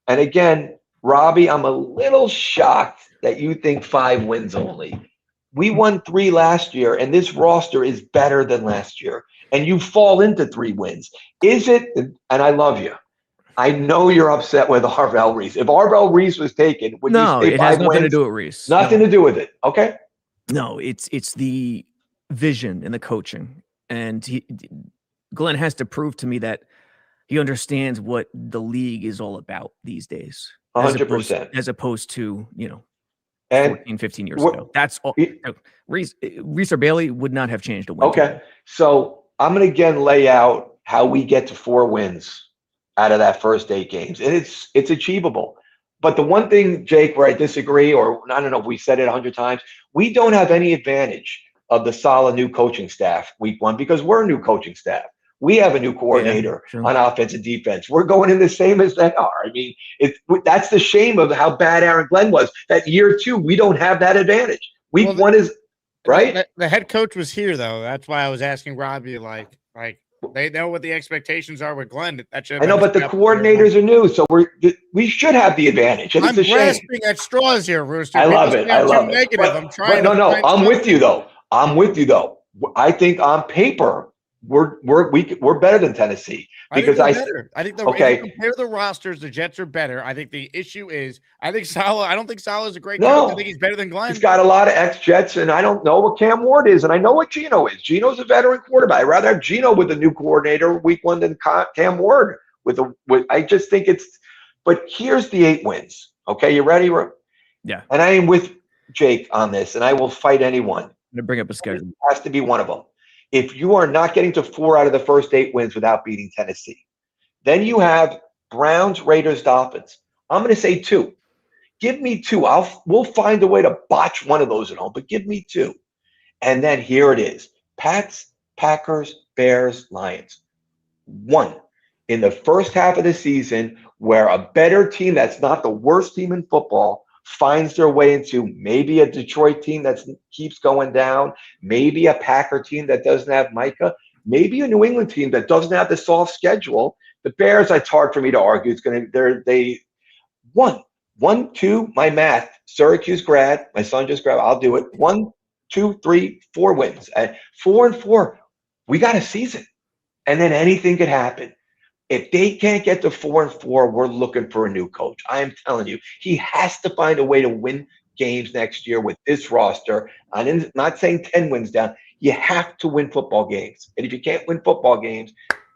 And again, Robbie, I'm a little shocked that you think 5 wins only. We won 3 last year, and this roster is better than last year. And you fall into 3 wins. Is it? And I love you. I know you're upset with Arvell Reese. If Arvell Reese was taken, would you say 5 wins? No, it has nothing to do with Reese. Nothing to do with it. Okay. No, it's the vision and the coaching. And Glenn has to prove to me that he understands what the league is all about these days. 100%. As opposed to, 14, 15 years what- ago. That's all. Reese or Bailey would not have changed a win. Okay. So I'm going to again lay out how we get to 4 wins out of that first 8 games. And it's achievable. But the one thing, Jake, where I disagree, or I don't know if we said it 100 times, we don't have any advantage of the solid new coaching staff week 1 because we're a new coaching staff. We have a new coordinator on offense and defense. We're going in the same as they are. I mean, that's the shame of how bad Aaron Glenn was. That year 2, we don't have that advantage. Week 1 is right. The head coach was here though. That's why I was asking Robbie. Like they know what the expectations are with Glenn. That should. I know, but the coordinators are new, so we should have the advantage. And I'm it's a shame. grasping at straws here, Rooster. I love it. I love it. Negative. But, I'm trying. No. I'm with you though. I think on paper we're better than Tennessee because I think if you okay. compare the rosters, the Jets are better. I think the issue is I think Saleh. I don't think Saleh is a great No. coach. I think he's better than Glenn. He's got a lot of ex-Jets, and I don't know what Cam Ward is, and I know what Geno is. Geno's a veteran quarterback. I'd rather have Geno with the new coordinator week 1 than Cam Ward with. I just think it's. But here's the 8 wins. Okay, you ready? Yeah. And I am with Jake on this, and I will fight anyone. I'm gonna bring up a schedule. It has to be one of them. If you are not getting to 4 out of the first 8 wins without beating Tennessee, then you have Browns, Raiders, Dolphins. I'm going to say 2. Give me 2. We'll find a way to botch one of those at home, but give me 2. And then here it is: Pats, Packers, Bears, Lions. 1 in the first half of the season, where a better team that's not the worst team in football finds their way into maybe a Detroit team that keeps going down, maybe a Packer team that doesn't have Micah, maybe a New England team that doesn't have the soft schedule. The Bears, it's hard for me to argue. It's going to, they 1, 2, my math, Syracuse grad, my son just grabbed, I'll do it. 1, 2, 3, 4 wins. At 4-4, we got a season. And then anything could happen. If they can't get to 4-4, we're looking for a new coach. I am telling you, he has to find a way to win games next year with this roster. I'm not saying 10 wins down. You have to win football games. And if you can't win football games,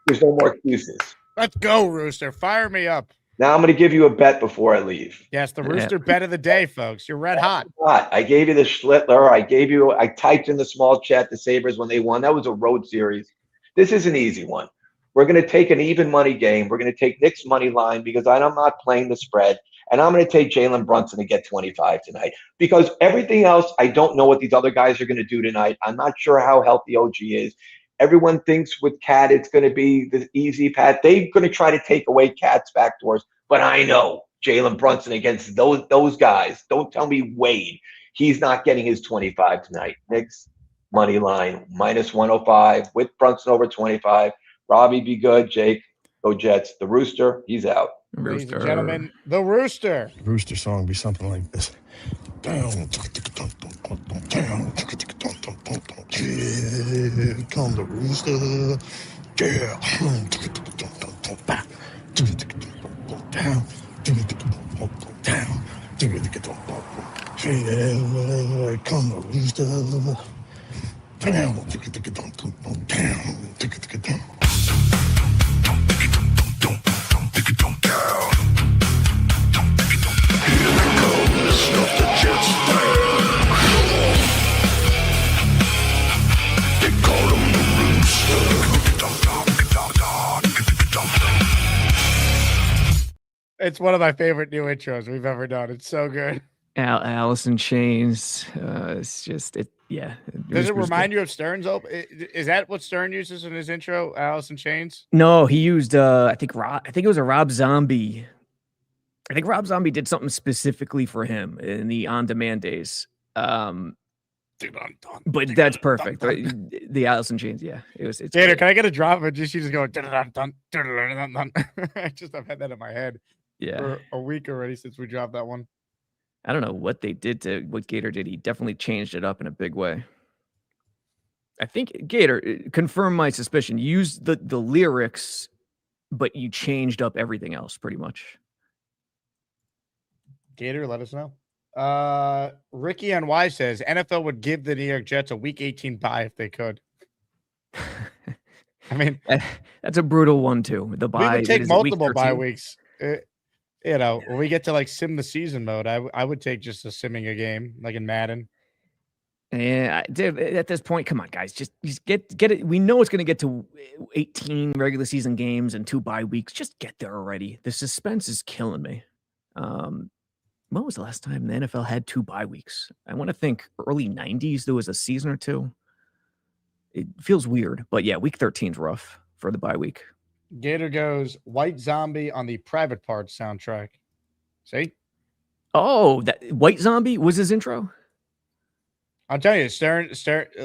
there's no more excuses. Let's go, Rooster. Fire me up. Now I'm going to give you a bet before I leave. Yes, the Rooster bet of the day, folks. You're red hot. I gave you the Schlittler. I typed in the small chat the Sabres when they won. That was a road series. This is an easy one. We're going to take an even money game. We're going to take Nick's money line because I'm not playing the spread. And I'm going to take Jalen Brunson to get 25 tonight because everything else, I don't know what these other guys are going to do tonight. I'm not sure how healthy OG is. Everyone thinks with Cat, it's going to be the easy path. They're going to try to take away Cat's backdoors. But I know Jalen Brunson against those guys. Don't tell me Wade. He's not getting his 25 tonight. Nick's money line, -105 with Brunson over 25. Robbie, be good. Jake, go Jets. The Rooster, he's out. Ladies and gentlemen, the Rooster. The Rooster song be something like this. Down, down, here come the Rooster. Yeah. Down, here come the Rooster. Down. It's one of my favorite new intros we've ever done. It's so good. Alice in Chains. It's just it. Yeah. Does it remind you of Stern's open? Is that what Stern uses in his intro? Alice in Chains? No, he used. I think it was a Rob Zombie. I think Rob Zombie did something specifically for him in the on-demand days. But that's perfect. The Alice in Chains, yeah. It's Gator, can I get a drop of just you just go I've had that in my head. Yeah. For a week already since we dropped that one. I don't know what Gator did. He definitely changed it up in a big way. I think Gator, confirm my suspicion. Use the lyrics, but you changed up everything else pretty much. Gator, let us know. Ricky NY says NFL would give the New York Jets a Week 18 bye if they could. I mean, that's a brutal one too. The bye. We would take multiple bye 13? weeks. When we get to like sim the season mode, I would take just a simming a game like in Madden. Yeah, dude, at this point, come on, guys, just get it. We know it's going to get to 18 regular season games and 2 bye weeks. Just get there already. The suspense is killing me. When was the last time the NFL had 2 bye weeks? I want to think early 90s. There was a season or 2. It feels weird, but yeah, week 13 is rough for the bye week. Gator goes White Zombie on the Private Parts soundtrack. See? Oh, that White Zombie was his intro. I'll tell you, Stern.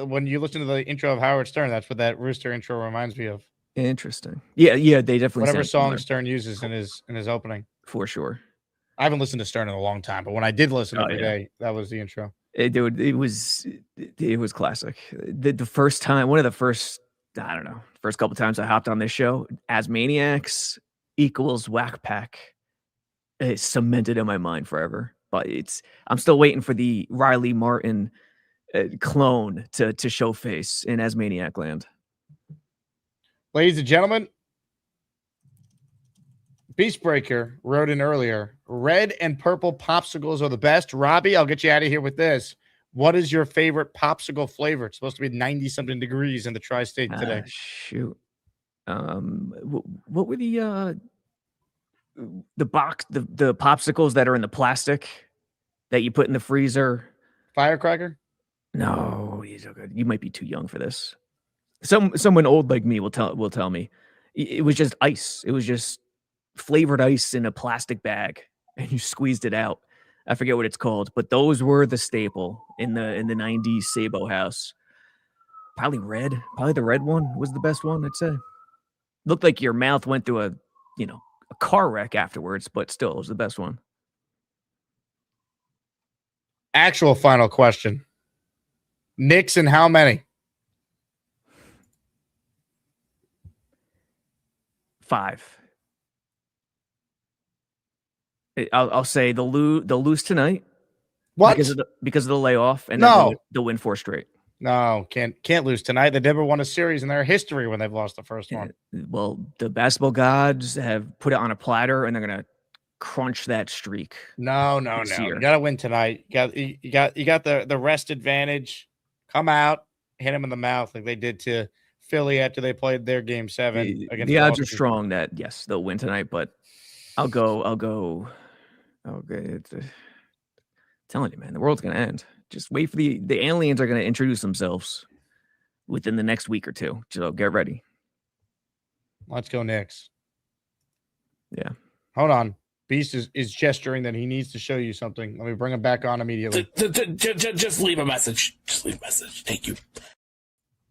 When you listen to the intro of Howard Stern, that's what that Rooster intro reminds me of. Interesting. Yeah, they definitely whatever song Stern uses in his opening for sure. I haven't listened to Stern in a long time, but when I did listen every day, that was the intro. It was classic. The first time, one of the first, I don't know, first couple times I hopped on this show, Asmaniacs equals Whack Pack. It's cemented in my mind forever. But I'm still waiting for the Riley Martin clone to show face in Asmaniac land. Ladies and gentlemen, Beastbreaker wrote in earlier, red and purple popsicles are the best. Robbie, I'll get you out of here with this. What is your favorite popsicle flavor? It's supposed to be 90-something degrees in the tri-state today. Shoot. What were the box, the popsicles that are in the plastic that you put in the freezer? Firecracker? No, you might be too young for this. Someone old like me will tell me it was just ice. It was just flavored ice in a plastic bag, and you squeezed it out. I forget what it's called, but those were the staple in the 90s Sabo house. Probably the red one was the best one, I'd say. Looked like your mouth went through a car wreck afterwards, but still, it was the best one. Actual final question. Knicks and how many? 5. I'll say they'll lose tonight. What? Because of the layoff, and no, they'll win 4 straight. No, can't lose tonight. They never won a series in their history when they've lost the first one. Well, the basketball gods have put it on a platter, and they're gonna crunch that streak. No. You gotta win tonight. You got the rest advantage. Come out, hit them in the mouth like they did to Philly after they played their game 7 against the odds Boston. are strong that yes, they'll win tonight, but I'll go. Okay, telling you, man, the world's gonna end. Just wait for the aliens are gonna introduce themselves within the next week or 2. So get ready. Let's go Knicks. Yeah. Hold on. Beast is gesturing that he needs to show you something. Let me bring him back on immediately. Just leave a message. Just leave a message. Thank you.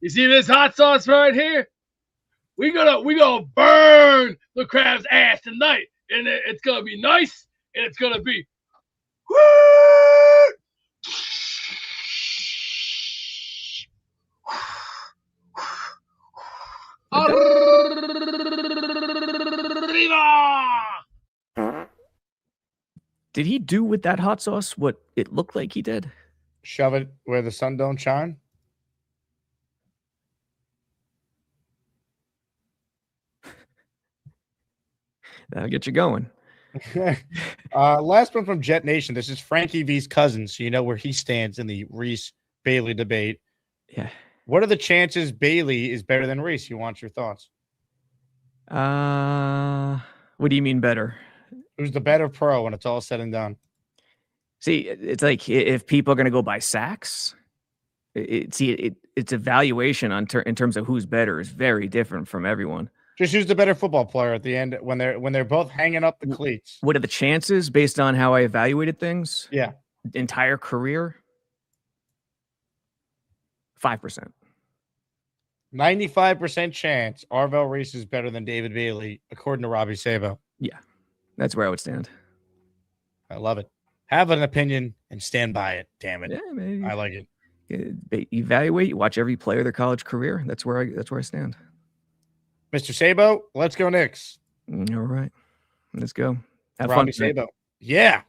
You see this hot sauce right here? We gonna burn the crab's ass tonight, and it's gonna be nice, and it's gonna be. Did he do with that hot sauce what it looked like he did? Shove it where the sun don't shine. That'll get you going. Last one from Jet Nation. This is Frankie V's cousin, so you know where he stands in the Reese Bailey debate. Yeah. What are the chances Bailey is better than Reese? You want your thoughts? What do you mean better? Who's the better pro when it's all said and done? See, it's like if people are going to go by sacks, it's evaluation in terms of who's better is very different from everyone. Just who's the better football player at the end when they're both hanging up the cleats. What are the chances based on how I evaluated things? Yeah. Entire career? 5%. 95% chance Arvell Reese is better than David Bailey, according to Robby Sabo. Yeah. That's where I would stand. I love it. Have an opinion and stand by it. Damn it. Yeah, maybe. I like it. Evaluate. You watch every player of their college career. That's where I stand. Mr. Sabo, let's go Knicks. All right. Let's go. Have Robby fun. Sabo. Yeah.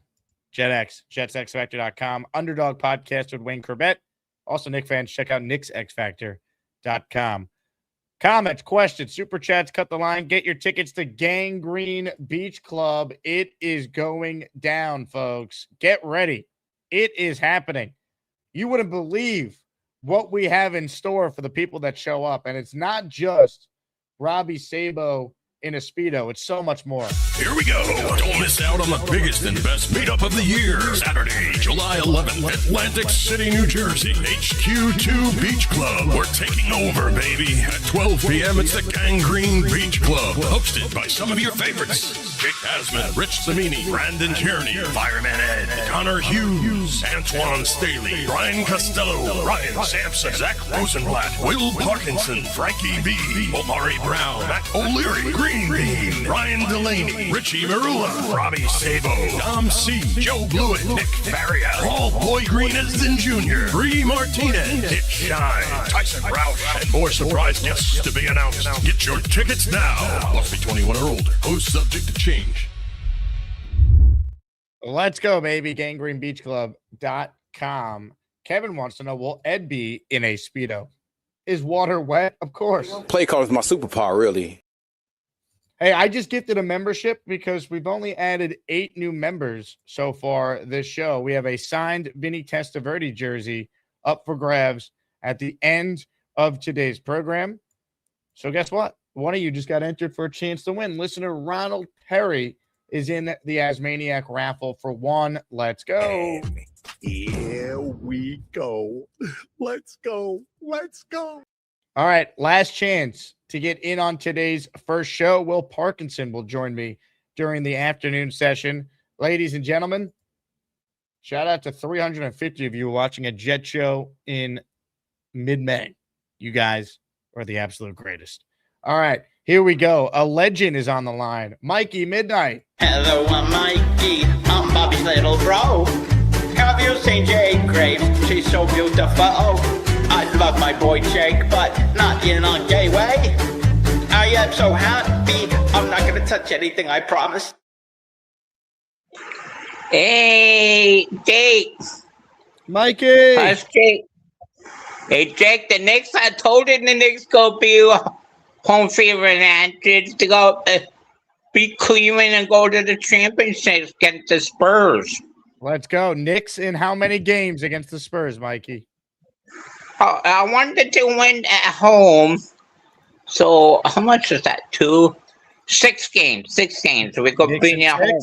JetX, JetsXFactor.com. Underdog podcast with Wayne Corbett. Also, Knicks fans, check out KnicksXFactor.com. Comments, questions, super chats, cut the line. Get your tickets to Gangrene Beach Club. It is going down, folks. Get ready. It is happening. You wouldn't believe what we have in store for the people that show up. And it's not just Robby Sabo in a Speedo. It's so much more. Here we go. Don't miss out on the biggest and best meetup of the year. Saturday, July 11th, Atlantic City, New Jersey. HQ2 Beach Club. We're taking over, baby. At 12 p.m., it's the Gangrene Beach Club. Hosted by some of your favorites. Jake Asman, Rich Samini, Brandon Tierney, Fireman Ed, Connor Hughes, Antoine Staley, Brian Costello, Ryan Sampson, Zach Rosenblatt, Will Parkinson, Frankie B, Omari Brown, Matt O'Leary, Green Bean, Ryan Delaney, Richie Marula, Robby Sabo, Dom C, Joe Blewett, Nick Faria, Paul Boy Greeniston Jr., Bree Martinez, Dick Shine, Tyson Roush, and more surprise guests to be announced. Get your tickets now. Must be 21 or older. Host subject to change. Let's go, baby. GangreneBeachClub.com. Kevin wants to know, will Ed be in a Speedo? Is water wet? Of course. Play call is my superpower, really. Hey, I just gifted a membership because we've only added 8 new members so far this show. We have a signed Vinny Testaverde jersey up for grabs at the end of today's program. So guess what? One of you just got entered for a chance to win. Listener Ronald Perry is in the Asmaniac raffle for one. Let's go. Here we go. Let's go. Let's go. All right, last chance to get in on today's first show. Will Parkinson will join me during the afternoon session. Ladies and gentlemen, shout out to 350 of you watching a Jet show in mid-May. You guys are the absolute greatest. All right, here we go. A legend is on the line. Mikey Midnight. Hello, I'm Mikey. I'm Bobby's little bro. Have you seen Jake Graves? She's so beautiful. I love my boy Jake, but not in a gay way. I am so happy. I'm not going to touch anything, I promise. Hey, Jake. Mikey. How's Jake? Hey, Jake, the Knicks, I told you the Knicks go be home favorite and to go beat Cleveland and go to the championships against the Spurs. Let's go. Knicks in how many games against the Spurs, Mikey? I wanted to win at home. So how much is that? 6 games. 6 games. So we go beat at home.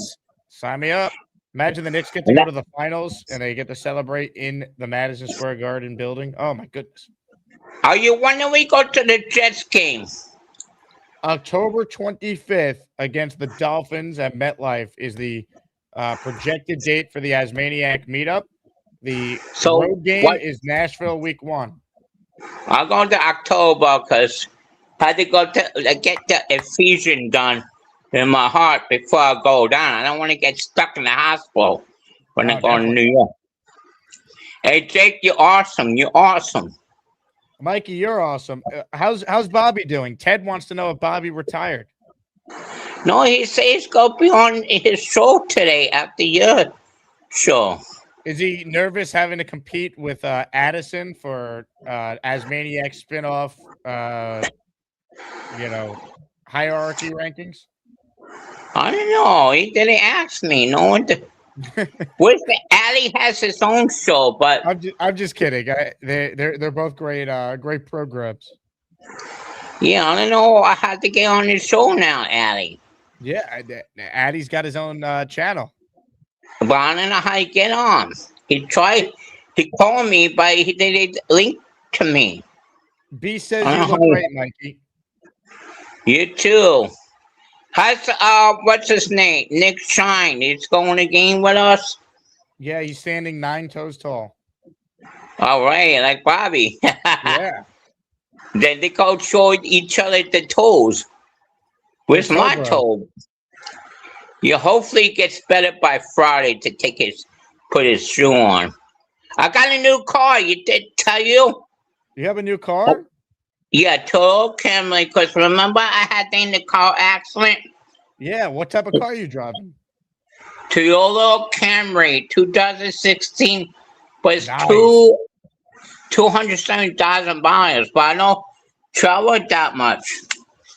Sign me up. Imagine the Knicks get to go to the finals and they get to celebrate in the Madison Square Garden building. Oh my goodness. Are you when do we go to the Jets game? October 25th against the Dolphins at MetLife is the projected date for the Asmaniac meetup. The road game is Nashville week 1. I'll go to October because I had to go to get the infusion done in my heart before I go down. I don't want to get stuck in the hospital when I go to New York. Hey, Jake, you're awesome. You're awesome. Mikey, you're awesome. How's Bobby doing? Ted wants to know if Bobby retired. No, he says he's going to be on his show today after your show. Is he nervous having to compete with Addison for Asmaniac spinoff, hierarchy rankings? I don't know. He didn't ask me. No one did. Ali has his own show, but I'm just kidding. They're both great programs. Yeah, I don't know. I had to get on his show now, Ali. Yeah, Addy's got his own channel. But I don't know how you get on. He called me, but he didn't link to me. B says you look great, Mikey. You too. How's what's his name? Nick Shine. He's going to game with us. Yeah, he's standing 9 toes tall. All right, like Bobby. Yeah. Then they go show each other the toes. Where's my toe? Hopefully gets better by Friday to put his shoe on. I got a new car. You did tell you? You have a new car? Yeah, Toyota Camry. Because remember I had in the car accident? Yeah, what type of car are you driving? Toyota Camry, 2016, but it's Nice. 270,000 miles. But I don't travel it that much.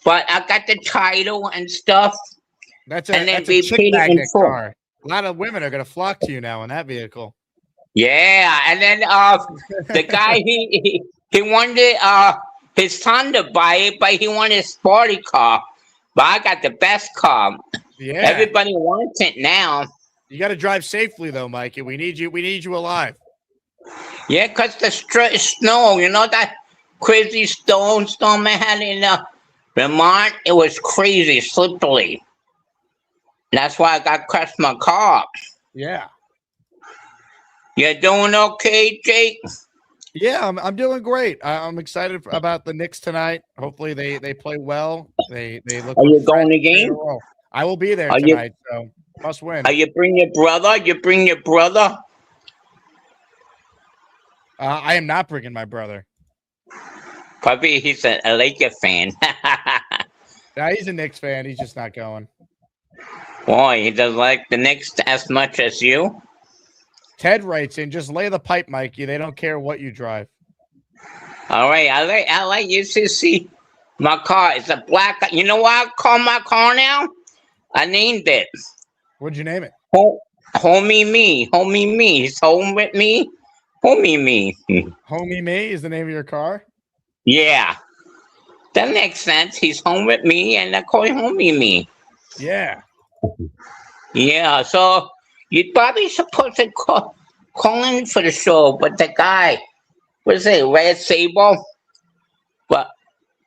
But I got the title and stuff. That's and then a chick paid it in magnet full. car. A lot of women are going to flock to you now in that vehicle. Yeah, and then the guy he wanted his son to buy it, but he wanted a sporty car. But I got the best car. Yeah. Everybody wants it now. You got to drive safely though, Mikey. We need you alive. Yeah, because the snow, that crazy storm they had in Vermont, it was crazy, slippery. That's why I got crashed my car. Yeah. You doing okay, Jake? Yeah, I'm doing great. I'm excited about the Knicks tonight. Hopefully they play well. They look. Are you going to the game? I will be there tonight. So must win. Are you bring your brother? I am not bringing my brother. Probably he's a Laker fan. Yeah, he's a Knicks fan. He's just not going. Boy, he doesn't like the Knicks as much as you. Ted writes in, just lay the pipe, Mikey. They don't care what you drive. All right, I like you to see my car. It's a black. You know what I call my car now? I named it. What'd you name it? Homie Me. He's home with me. Homie Me. Homie Me is the name of your car? Yeah. That makes sense. He's home with me, and I call him Homie Me. Yeah. Yeah, so you're probably supposed to call in for the show, but the guy, what is it, Red Sabo? But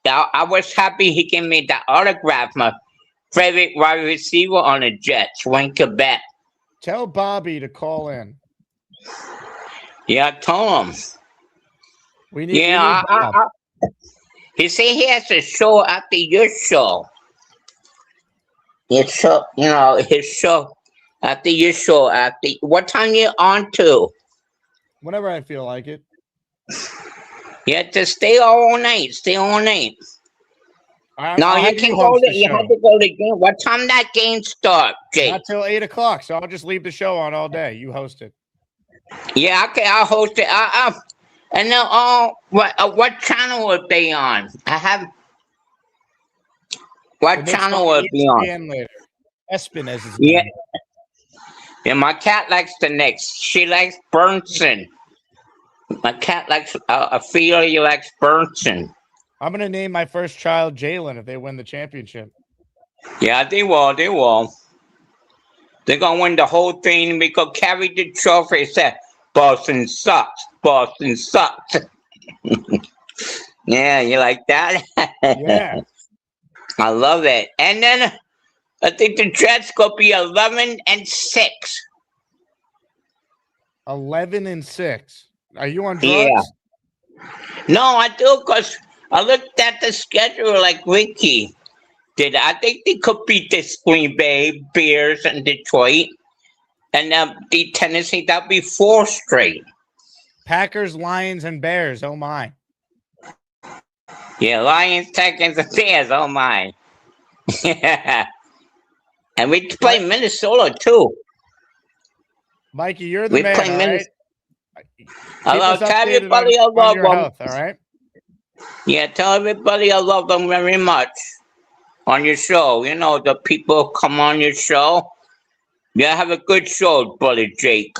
I was happy he gave me the autograph, my favorite wide receiver on the Jets, Wayne Quebec. Tell Bobby to call in. Yeah, I told him. We need Bob. He said he has a show after your show. His show after your show. What time you on to? Whenever I feel like it. You have to stay all night. No, you can go. You have to go to the game. What time that game start, Jake? Not till 8 o'clock. So I'll just leave the show on all day. You host it. Yeah, okay, I'll host it. And then, what channel will they on? What channel will it be on? Later. Espin as his Yeah. name. Yeah, my cat likes the Knicks. She likes Burnson. My cat likes Ophelia likes Burnson. I'm gonna name my first child Jalen if they win the championship. Yeah, they will. They're gonna win the whole thing because carry the trophy. Said Boston sucks. Yeah, you like that? Yeah. I love it. And then I think the Jets gonna be 11-6. 11-6. Are you on drugs? Yeah. No, I do because I looked at the schedule like Ricky did. I think they could beat the Green Bay, Bears, and Detroit. And the Tennessee, that'll be 4 straight. Packers, Lions, and Bears. Oh, my. Yeah, Lions, Texans, and Bears. Oh, my. Yeah. And we play Minnesota, too. Mikey, you're the man, all right? Hello, tell everybody I love them. Health, all right? Yeah, tell everybody I love them very much on your show. You know, the people come on your show. Yeah, have a good show, brother Jake.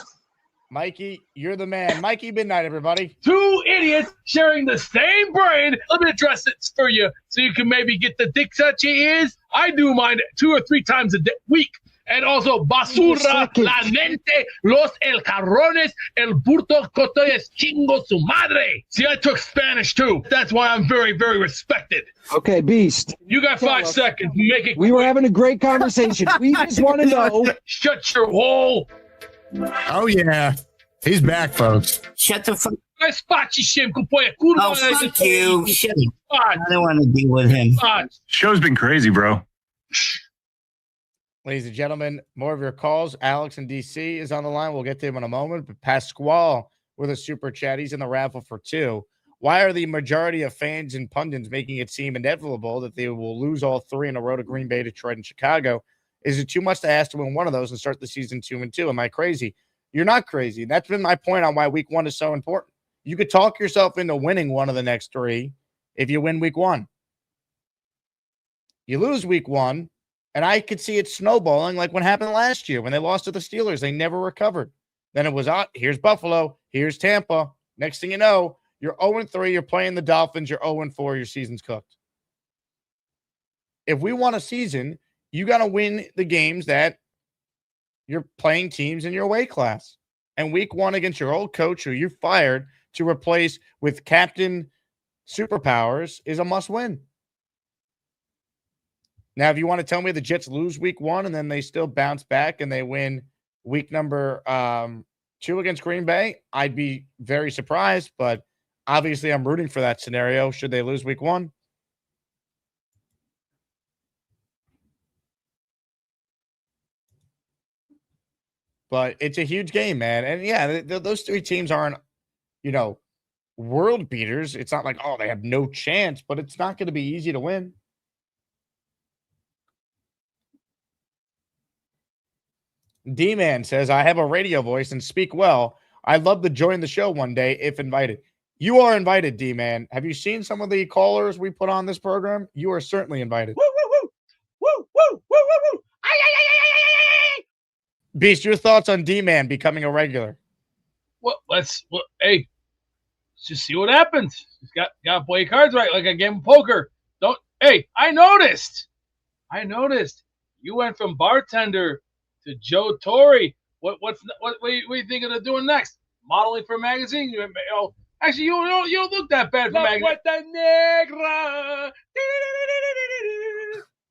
Mikey, you're the man. Mikey, midnight, everybody. 2 idiots sharing the same brain. Let me address it for you so you can maybe get the dicks out your ears. I do mine 2 or 3 times a week. And also, basura, la mente, los el carrones, el burto cotoyes chingo su madre. See, I took Spanish too. That's why I'm very, very respected. Okay, Beast. You got 5 seconds. Make it. We were having a great conversation. We just want to know. Shut your hole. Oh, yeah. He's back, folks. Shut the fuck. Oh, fuck you. Shut I don't want to deal with him. Show's been crazy, bro. Ladies and gentlemen, more of your calls. Alex in DC is on the line. We'll get to him in a moment. But Pasquale with a super chat. He's in the raffle for 2. Why are the majority of fans and pundits making it seem inevitable that they will lose all 3 in a row to Green Bay, Detroit, and Chicago? Is it too much to ask to win one of those and start the season 2-2? Am I crazy? You're not crazy. That's been my point on why week 1 is so important. You could talk yourself into winning one of the next 3 if you win week 1. You lose week 1, and I could see it snowballing like what happened last year when they lost to the Steelers. They never recovered. Then it was, here's Buffalo, here's Tampa. Next thing you know, you're 0-3, you're playing the Dolphins, you're 0-4, your season's cooked. If we want a season, you got to win the games that you're playing teams in your weight class. And week 1 against your old coach who you fired to replace with Captain Superpowers is a must win. Now, if you want to tell me the Jets lose week 1 and then they still bounce back and they win week number 2 against Green Bay, I'd be very surprised. But obviously, I'm rooting for that scenario should they lose week 1. But it's a huge game, man. And yeah, those 3 teams aren't, world beaters. It's not like, they have no chance, but it's not going to be easy to win. D-Man says, I have a radio voice and speak well. I'd love to join the show one day if invited. You are invited, D-Man. Have you seen some of the callers we put on this program? You are certainly invited. Woo, woo, woo. Woo, woo, woo, woo, woo. Beast, your thoughts on D-Man becoming a regular? Well, let's just see what happens. He's got to play your cards right, like a game of poker. I noticed. You went from bartender to Joe Torre. What are you thinking of doing next? Modeling for a magazine? Actually, you don't look that bad for magazine.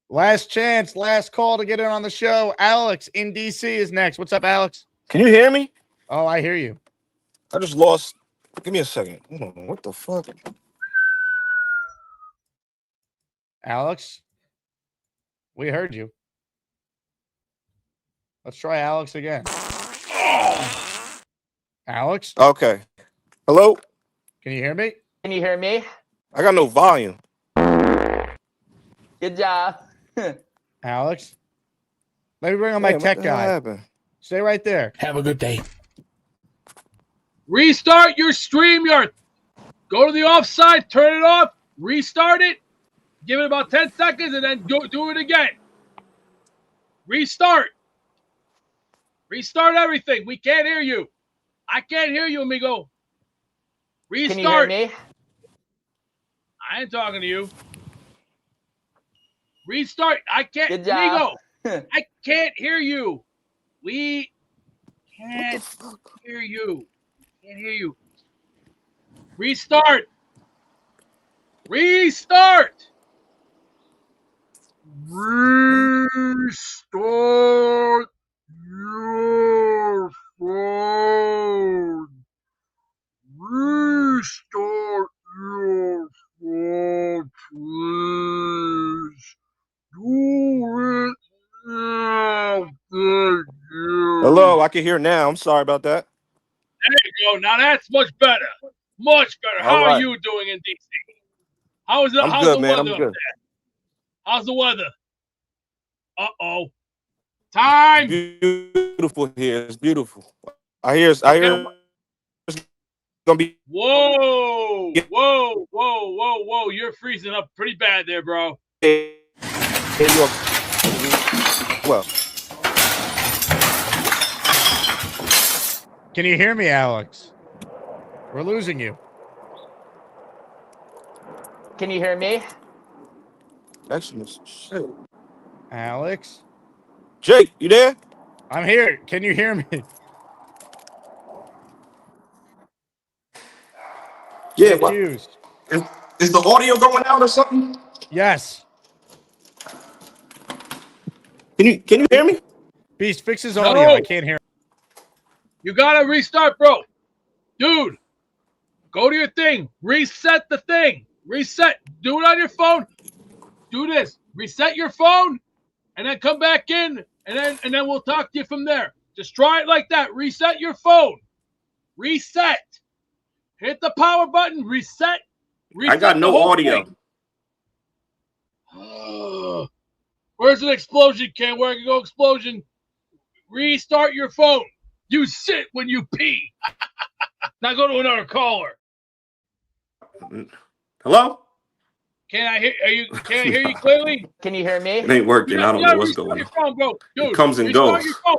Last chance, last call to get in on the show. Alex in DC is next. What's up, Alex? Can you hear me? Oh, I hear you. I just lost. Give me a second. What the fuck? Alex, we heard you. Let's try Alex again. Alex? Okay. Hello? Can you hear me? Can you hear me? I got no volume. Good job. Alex? Let me bring on my tech guy. Happened? Stay right there. Have a good day. Restart your StreamYard. Go to the offside, turn it off, restart it, give it about 10 seconds, and then do it again. Restart. Restart everything. We can't hear you. I can't hear you, amigo. Restart. Can you hear me? I ain't talking to you. Restart. I can't. Good job. Amigo, I can't hear you. We can't hear you. Can't hear you. Restart. Restart. Restart your phone. Restart your phone, please. Do it now. Thank you. Hello, I can hear now. I'm sorry about that. There you go. Now that's much better. Much better. How are you doing in DC? How's the weather up there? How's the weather? Uh-oh. Time. Beautiful here. It's beautiful. I hear it's gonna be. Whoa. You're freezing up pretty bad there, bro. Well. Can you hear me, Alex? We're losing you. Can you hear me? Excellent. Shit. Alex? Jake, you there? I'm here. Can you hear me? Yeah. What? Is the audio going out or something? Yes. Can you hear me? Beast, fix his audio. I can't hear him. You gotta restart, bro. Dude, go to your thing. Reset the thing. Reset. Do it on your phone. Do this. Reset your phone. and then come back in, and then we'll talk to you from there. Just try it like that. Reset your phone. Reset. Hit the power button. Reset. I got no audio. Where's an explosion, Ken? Where I can go explosion? Restart your phone. You sit when you pee. Now go to another caller. Hello? Can I hear you clearly? Can you hear me? It ain't working. I don't know what's going on. Your phone, bro. Dude, It comes and restart goes. your phone.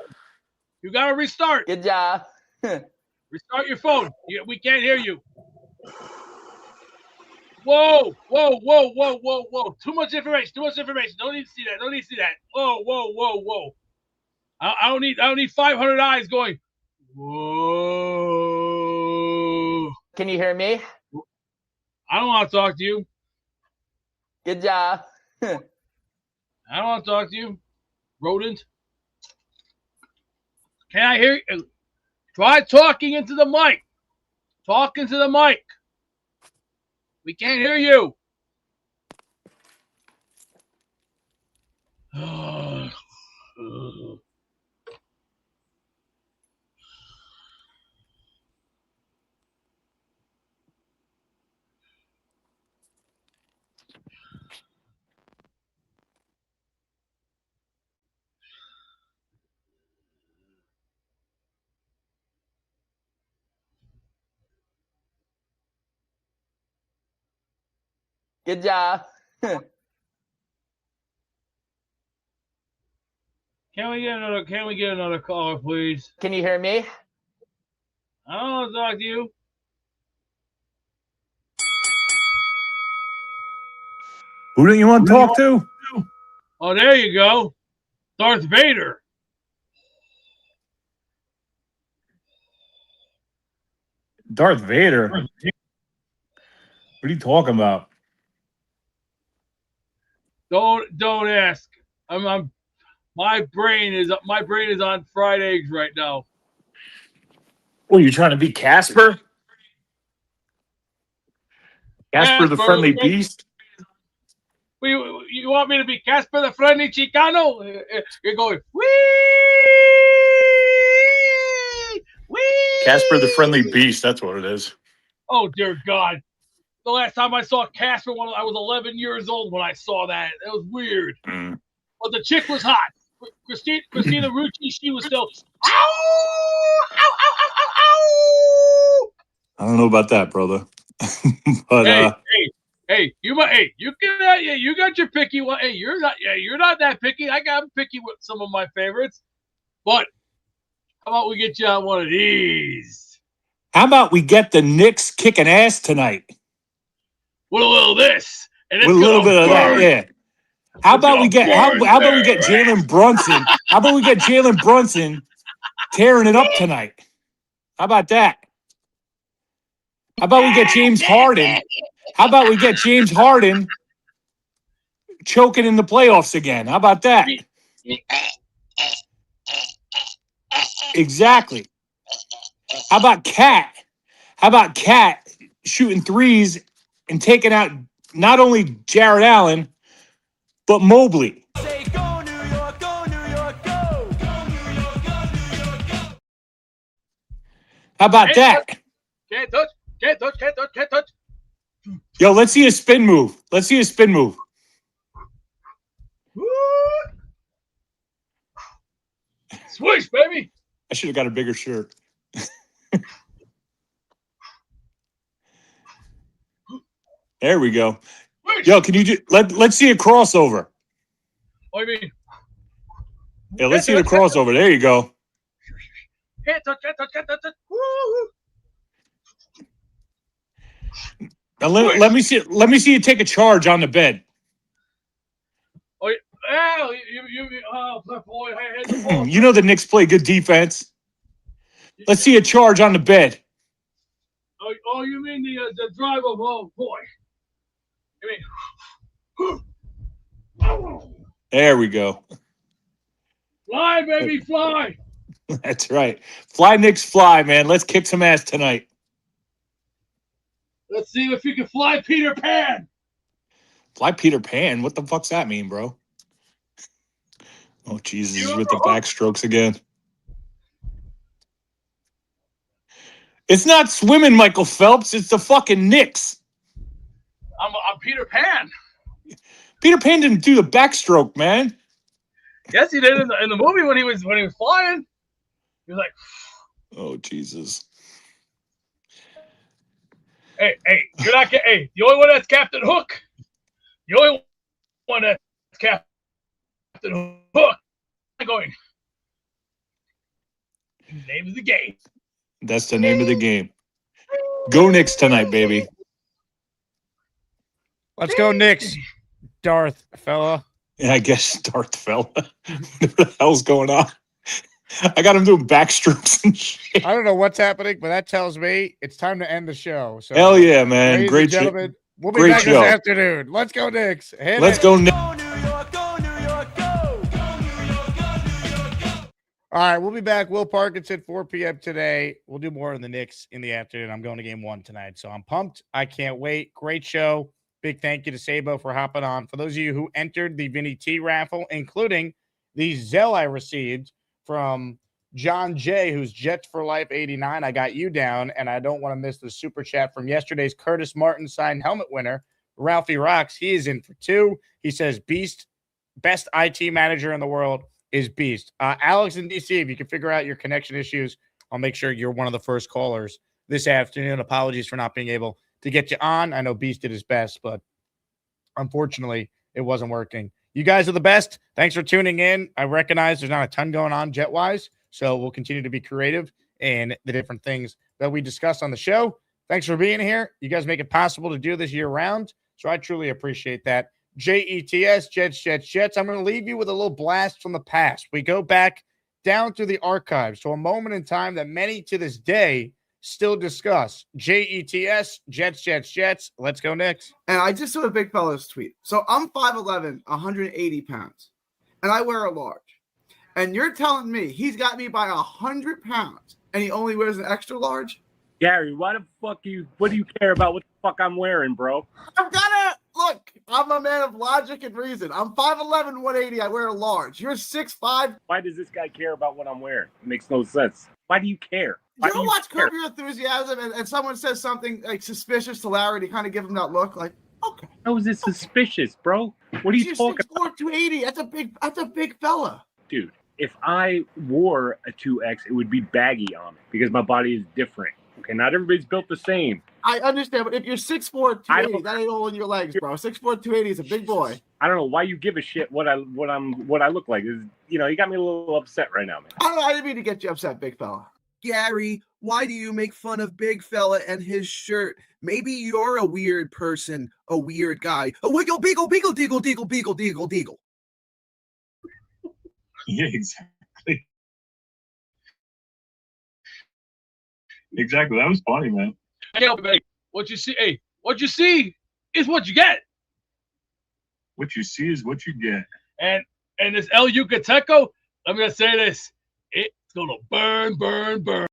You gotta restart. Good job. Restart your phone. We can't hear you. Whoa. Too much information. Don't need to see that. Whoa. I don't need 500 eyes going. Whoa. Can you hear me? I don't want to talk to you. Good job. I don't want to talk to you, rodent. Can I hear you? Try talking into the mic. Talk into the mic. We can't hear you. Good job. Can we get another caller, please? Can you hear me? I don't want to talk to you. Who do you want to talk to? Oh, there you go. Darth Vader. Darth Vader. What are you talking about? Don't ask. My brain is on fried eggs right now. What, you trying to be Casper? Casper the Friendly Beast? You want me to be Casper the Friendly Chicano? You're going, wee! Casper the Friendly Beast, that's what it is. Oh, dear God. The last time I saw Casper, I was 11 years old when I saw that. It was weird. Mm. But the chick was hot. Christina Ricci, she was still, I don't know about that, brother. But you got your picky one. Hey, you're not that picky. I'm picky with some of my favorites. But how about we get you on one of these? how about we get the Knicks kicking ass tonight? With a little of this. And With a little bit of that, yeah. How about we get Jalen Brunson? How about we get Jalen Brunson tearing it up tonight? How about that? How about we get James Harden? How about we get James Harden choking in the playoffs again? How about that? Exactly. How about Cat? How about Cat shooting threes and taking out not only Jared Allen, but Mobley? Say go New York, go New York, go! Go New York, go New York, go! How about that? Can't touch. Yo, let's see a spin move. Swish, baby. I should have got a bigger shirt. There we go. Yo, can you let's see a crossover. What do you mean? Yeah, let's see the crossover. There you go. Can't touch. Woo! Now let me see you take a charge on the bed. Oh, boy, I had the ball. You know the Knicks play good defense. Let's see a charge on the bed. Oh, you mean the drive of, oh boy. You mean, there we go. Fly, baby, fly. That's right. Fly, Knicks, fly, man. Let's kick some ass tonight. Let's see if you can fly Peter Pan. Fly Peter Pan? What the fuck's that mean, bro? Oh, Jesus, with the backstrokes again. It's not swimming, Michael Phelps. It's the fucking Knicks. I'm Peter Pan. Peter Pan didn't do the backstroke, man. Yes, he did in the movie when he was flying. He was like, Oh, Jesus. hey, you're not hey, the only one that's Captain Hook. The only one that's Captain Hook. I'm going. Name of the game. That's the name of the game. Go Knicks tonight, baby. Let's go, Knicks. Darth, fella. Yeah, I guess Darth fella. What the hell's going on? I got him doing backstrokes and shit. I don't know what's happening, but that tells me it's time to end the show. So, hell yeah, man. ladies Great and gentlemen, we'll be great back show. this afternoon. Let's go, Knicks. Hit Let's it. go, Knicks. All right, we'll be back. Will Parkinson, 4 p.m. today. We'll do more on the Knicks in the afternoon. I'm going to game 1 tonight, so I'm pumped. I can't wait. Great show. Big thank you to Sabo for hopping on. For those of you who entered the Vinny T raffle, including the Zelle I received from John J., who's Jets for Life 89, I got you down, and I don't want to miss the super chat from yesterday's Curtis Martin signed helmet winner, Ralphie Rocks. He is in for 2. He says, Beast, best IT manager in the world is Beast. Alex in DC, if you can figure out your connection issues, I'll make sure you're one of the first callers this afternoon. Apologies for not being able to get you on. I know Beast did his best, but unfortunately, it wasn't working. You guys are the best. Thanks for tuning in. I recognize there's not a ton going on jet-wise, so we'll continue to be creative in the different things that we discuss on the show. Thanks for being here. You guys make it possible to do this year-round, so I truly appreciate that. JETS, Jets. I'm going to leave you with a little blast from the past. We go back down through the archives to a moment in time that many to this day still discuss. JETS, Jets. Let's go, Knicks. And I just saw a big fella's tweet. So I'm 5'11", 180 pounds, and I wear a large. And you're telling me he's got me by 100 pounds, and he only wears an extra large? Gary, what do you care about what the fuck I'm wearing, bro? I'm gonna look. I'm a man of logic and reason. I'm 5'11", 180. I wear a large. You're 6'5". Why does this guy care about what I'm wearing? It makes no sense. Why do you care? Why You do ever you watch care? Curb Your Enthusiasm and someone says something like suspicious to Larry to kind of give him that look like, okay. How is it suspicious, bro? What are you talking about? 280. That's a big fella. Dude, if I wore a 2X, it would be baggy on me because my body is different. Okay, not everybody's built the same. I understand, but if you're 6'4", 280, that ain't all in your legs, bro. 6'4", 280 is a big boy. I don't know why you give a shit what I look like. You got me a little upset right now, man. I didn't mean to get you upset, big fella. Gary, why do you make fun of Big Fella and his shirt? Maybe you're a weird person, a weird guy. A wiggle, beagle, beagle, deagle, deagle, beagle, deagle, deagle. Yeah, exactly. Exactly. That was funny, man. Hey, what you see? Hey, what you see is what you get. What you see is what you get. And this El Yucateco, I'm gonna say this: it's gonna burn, burn, burn.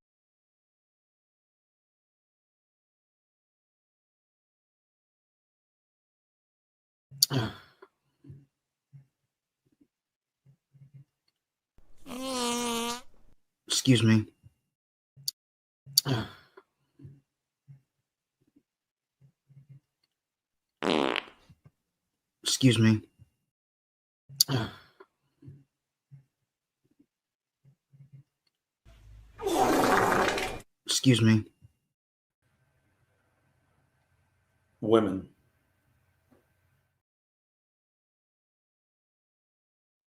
Excuse me. Excuse me. Excuse me. Women.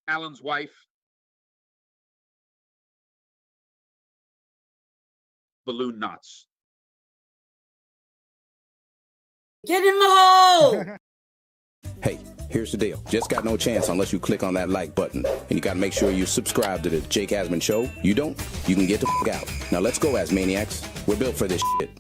Alan's wife. Balloon nuts. Get in the hole! Hey, here's the deal. Just got no chance unless you click on that like button. And you got to make sure you subscribe to the Jake Asman Show. You don't, you can get the fuck out. Now let's go, Asmaniacs. We're built for this shit.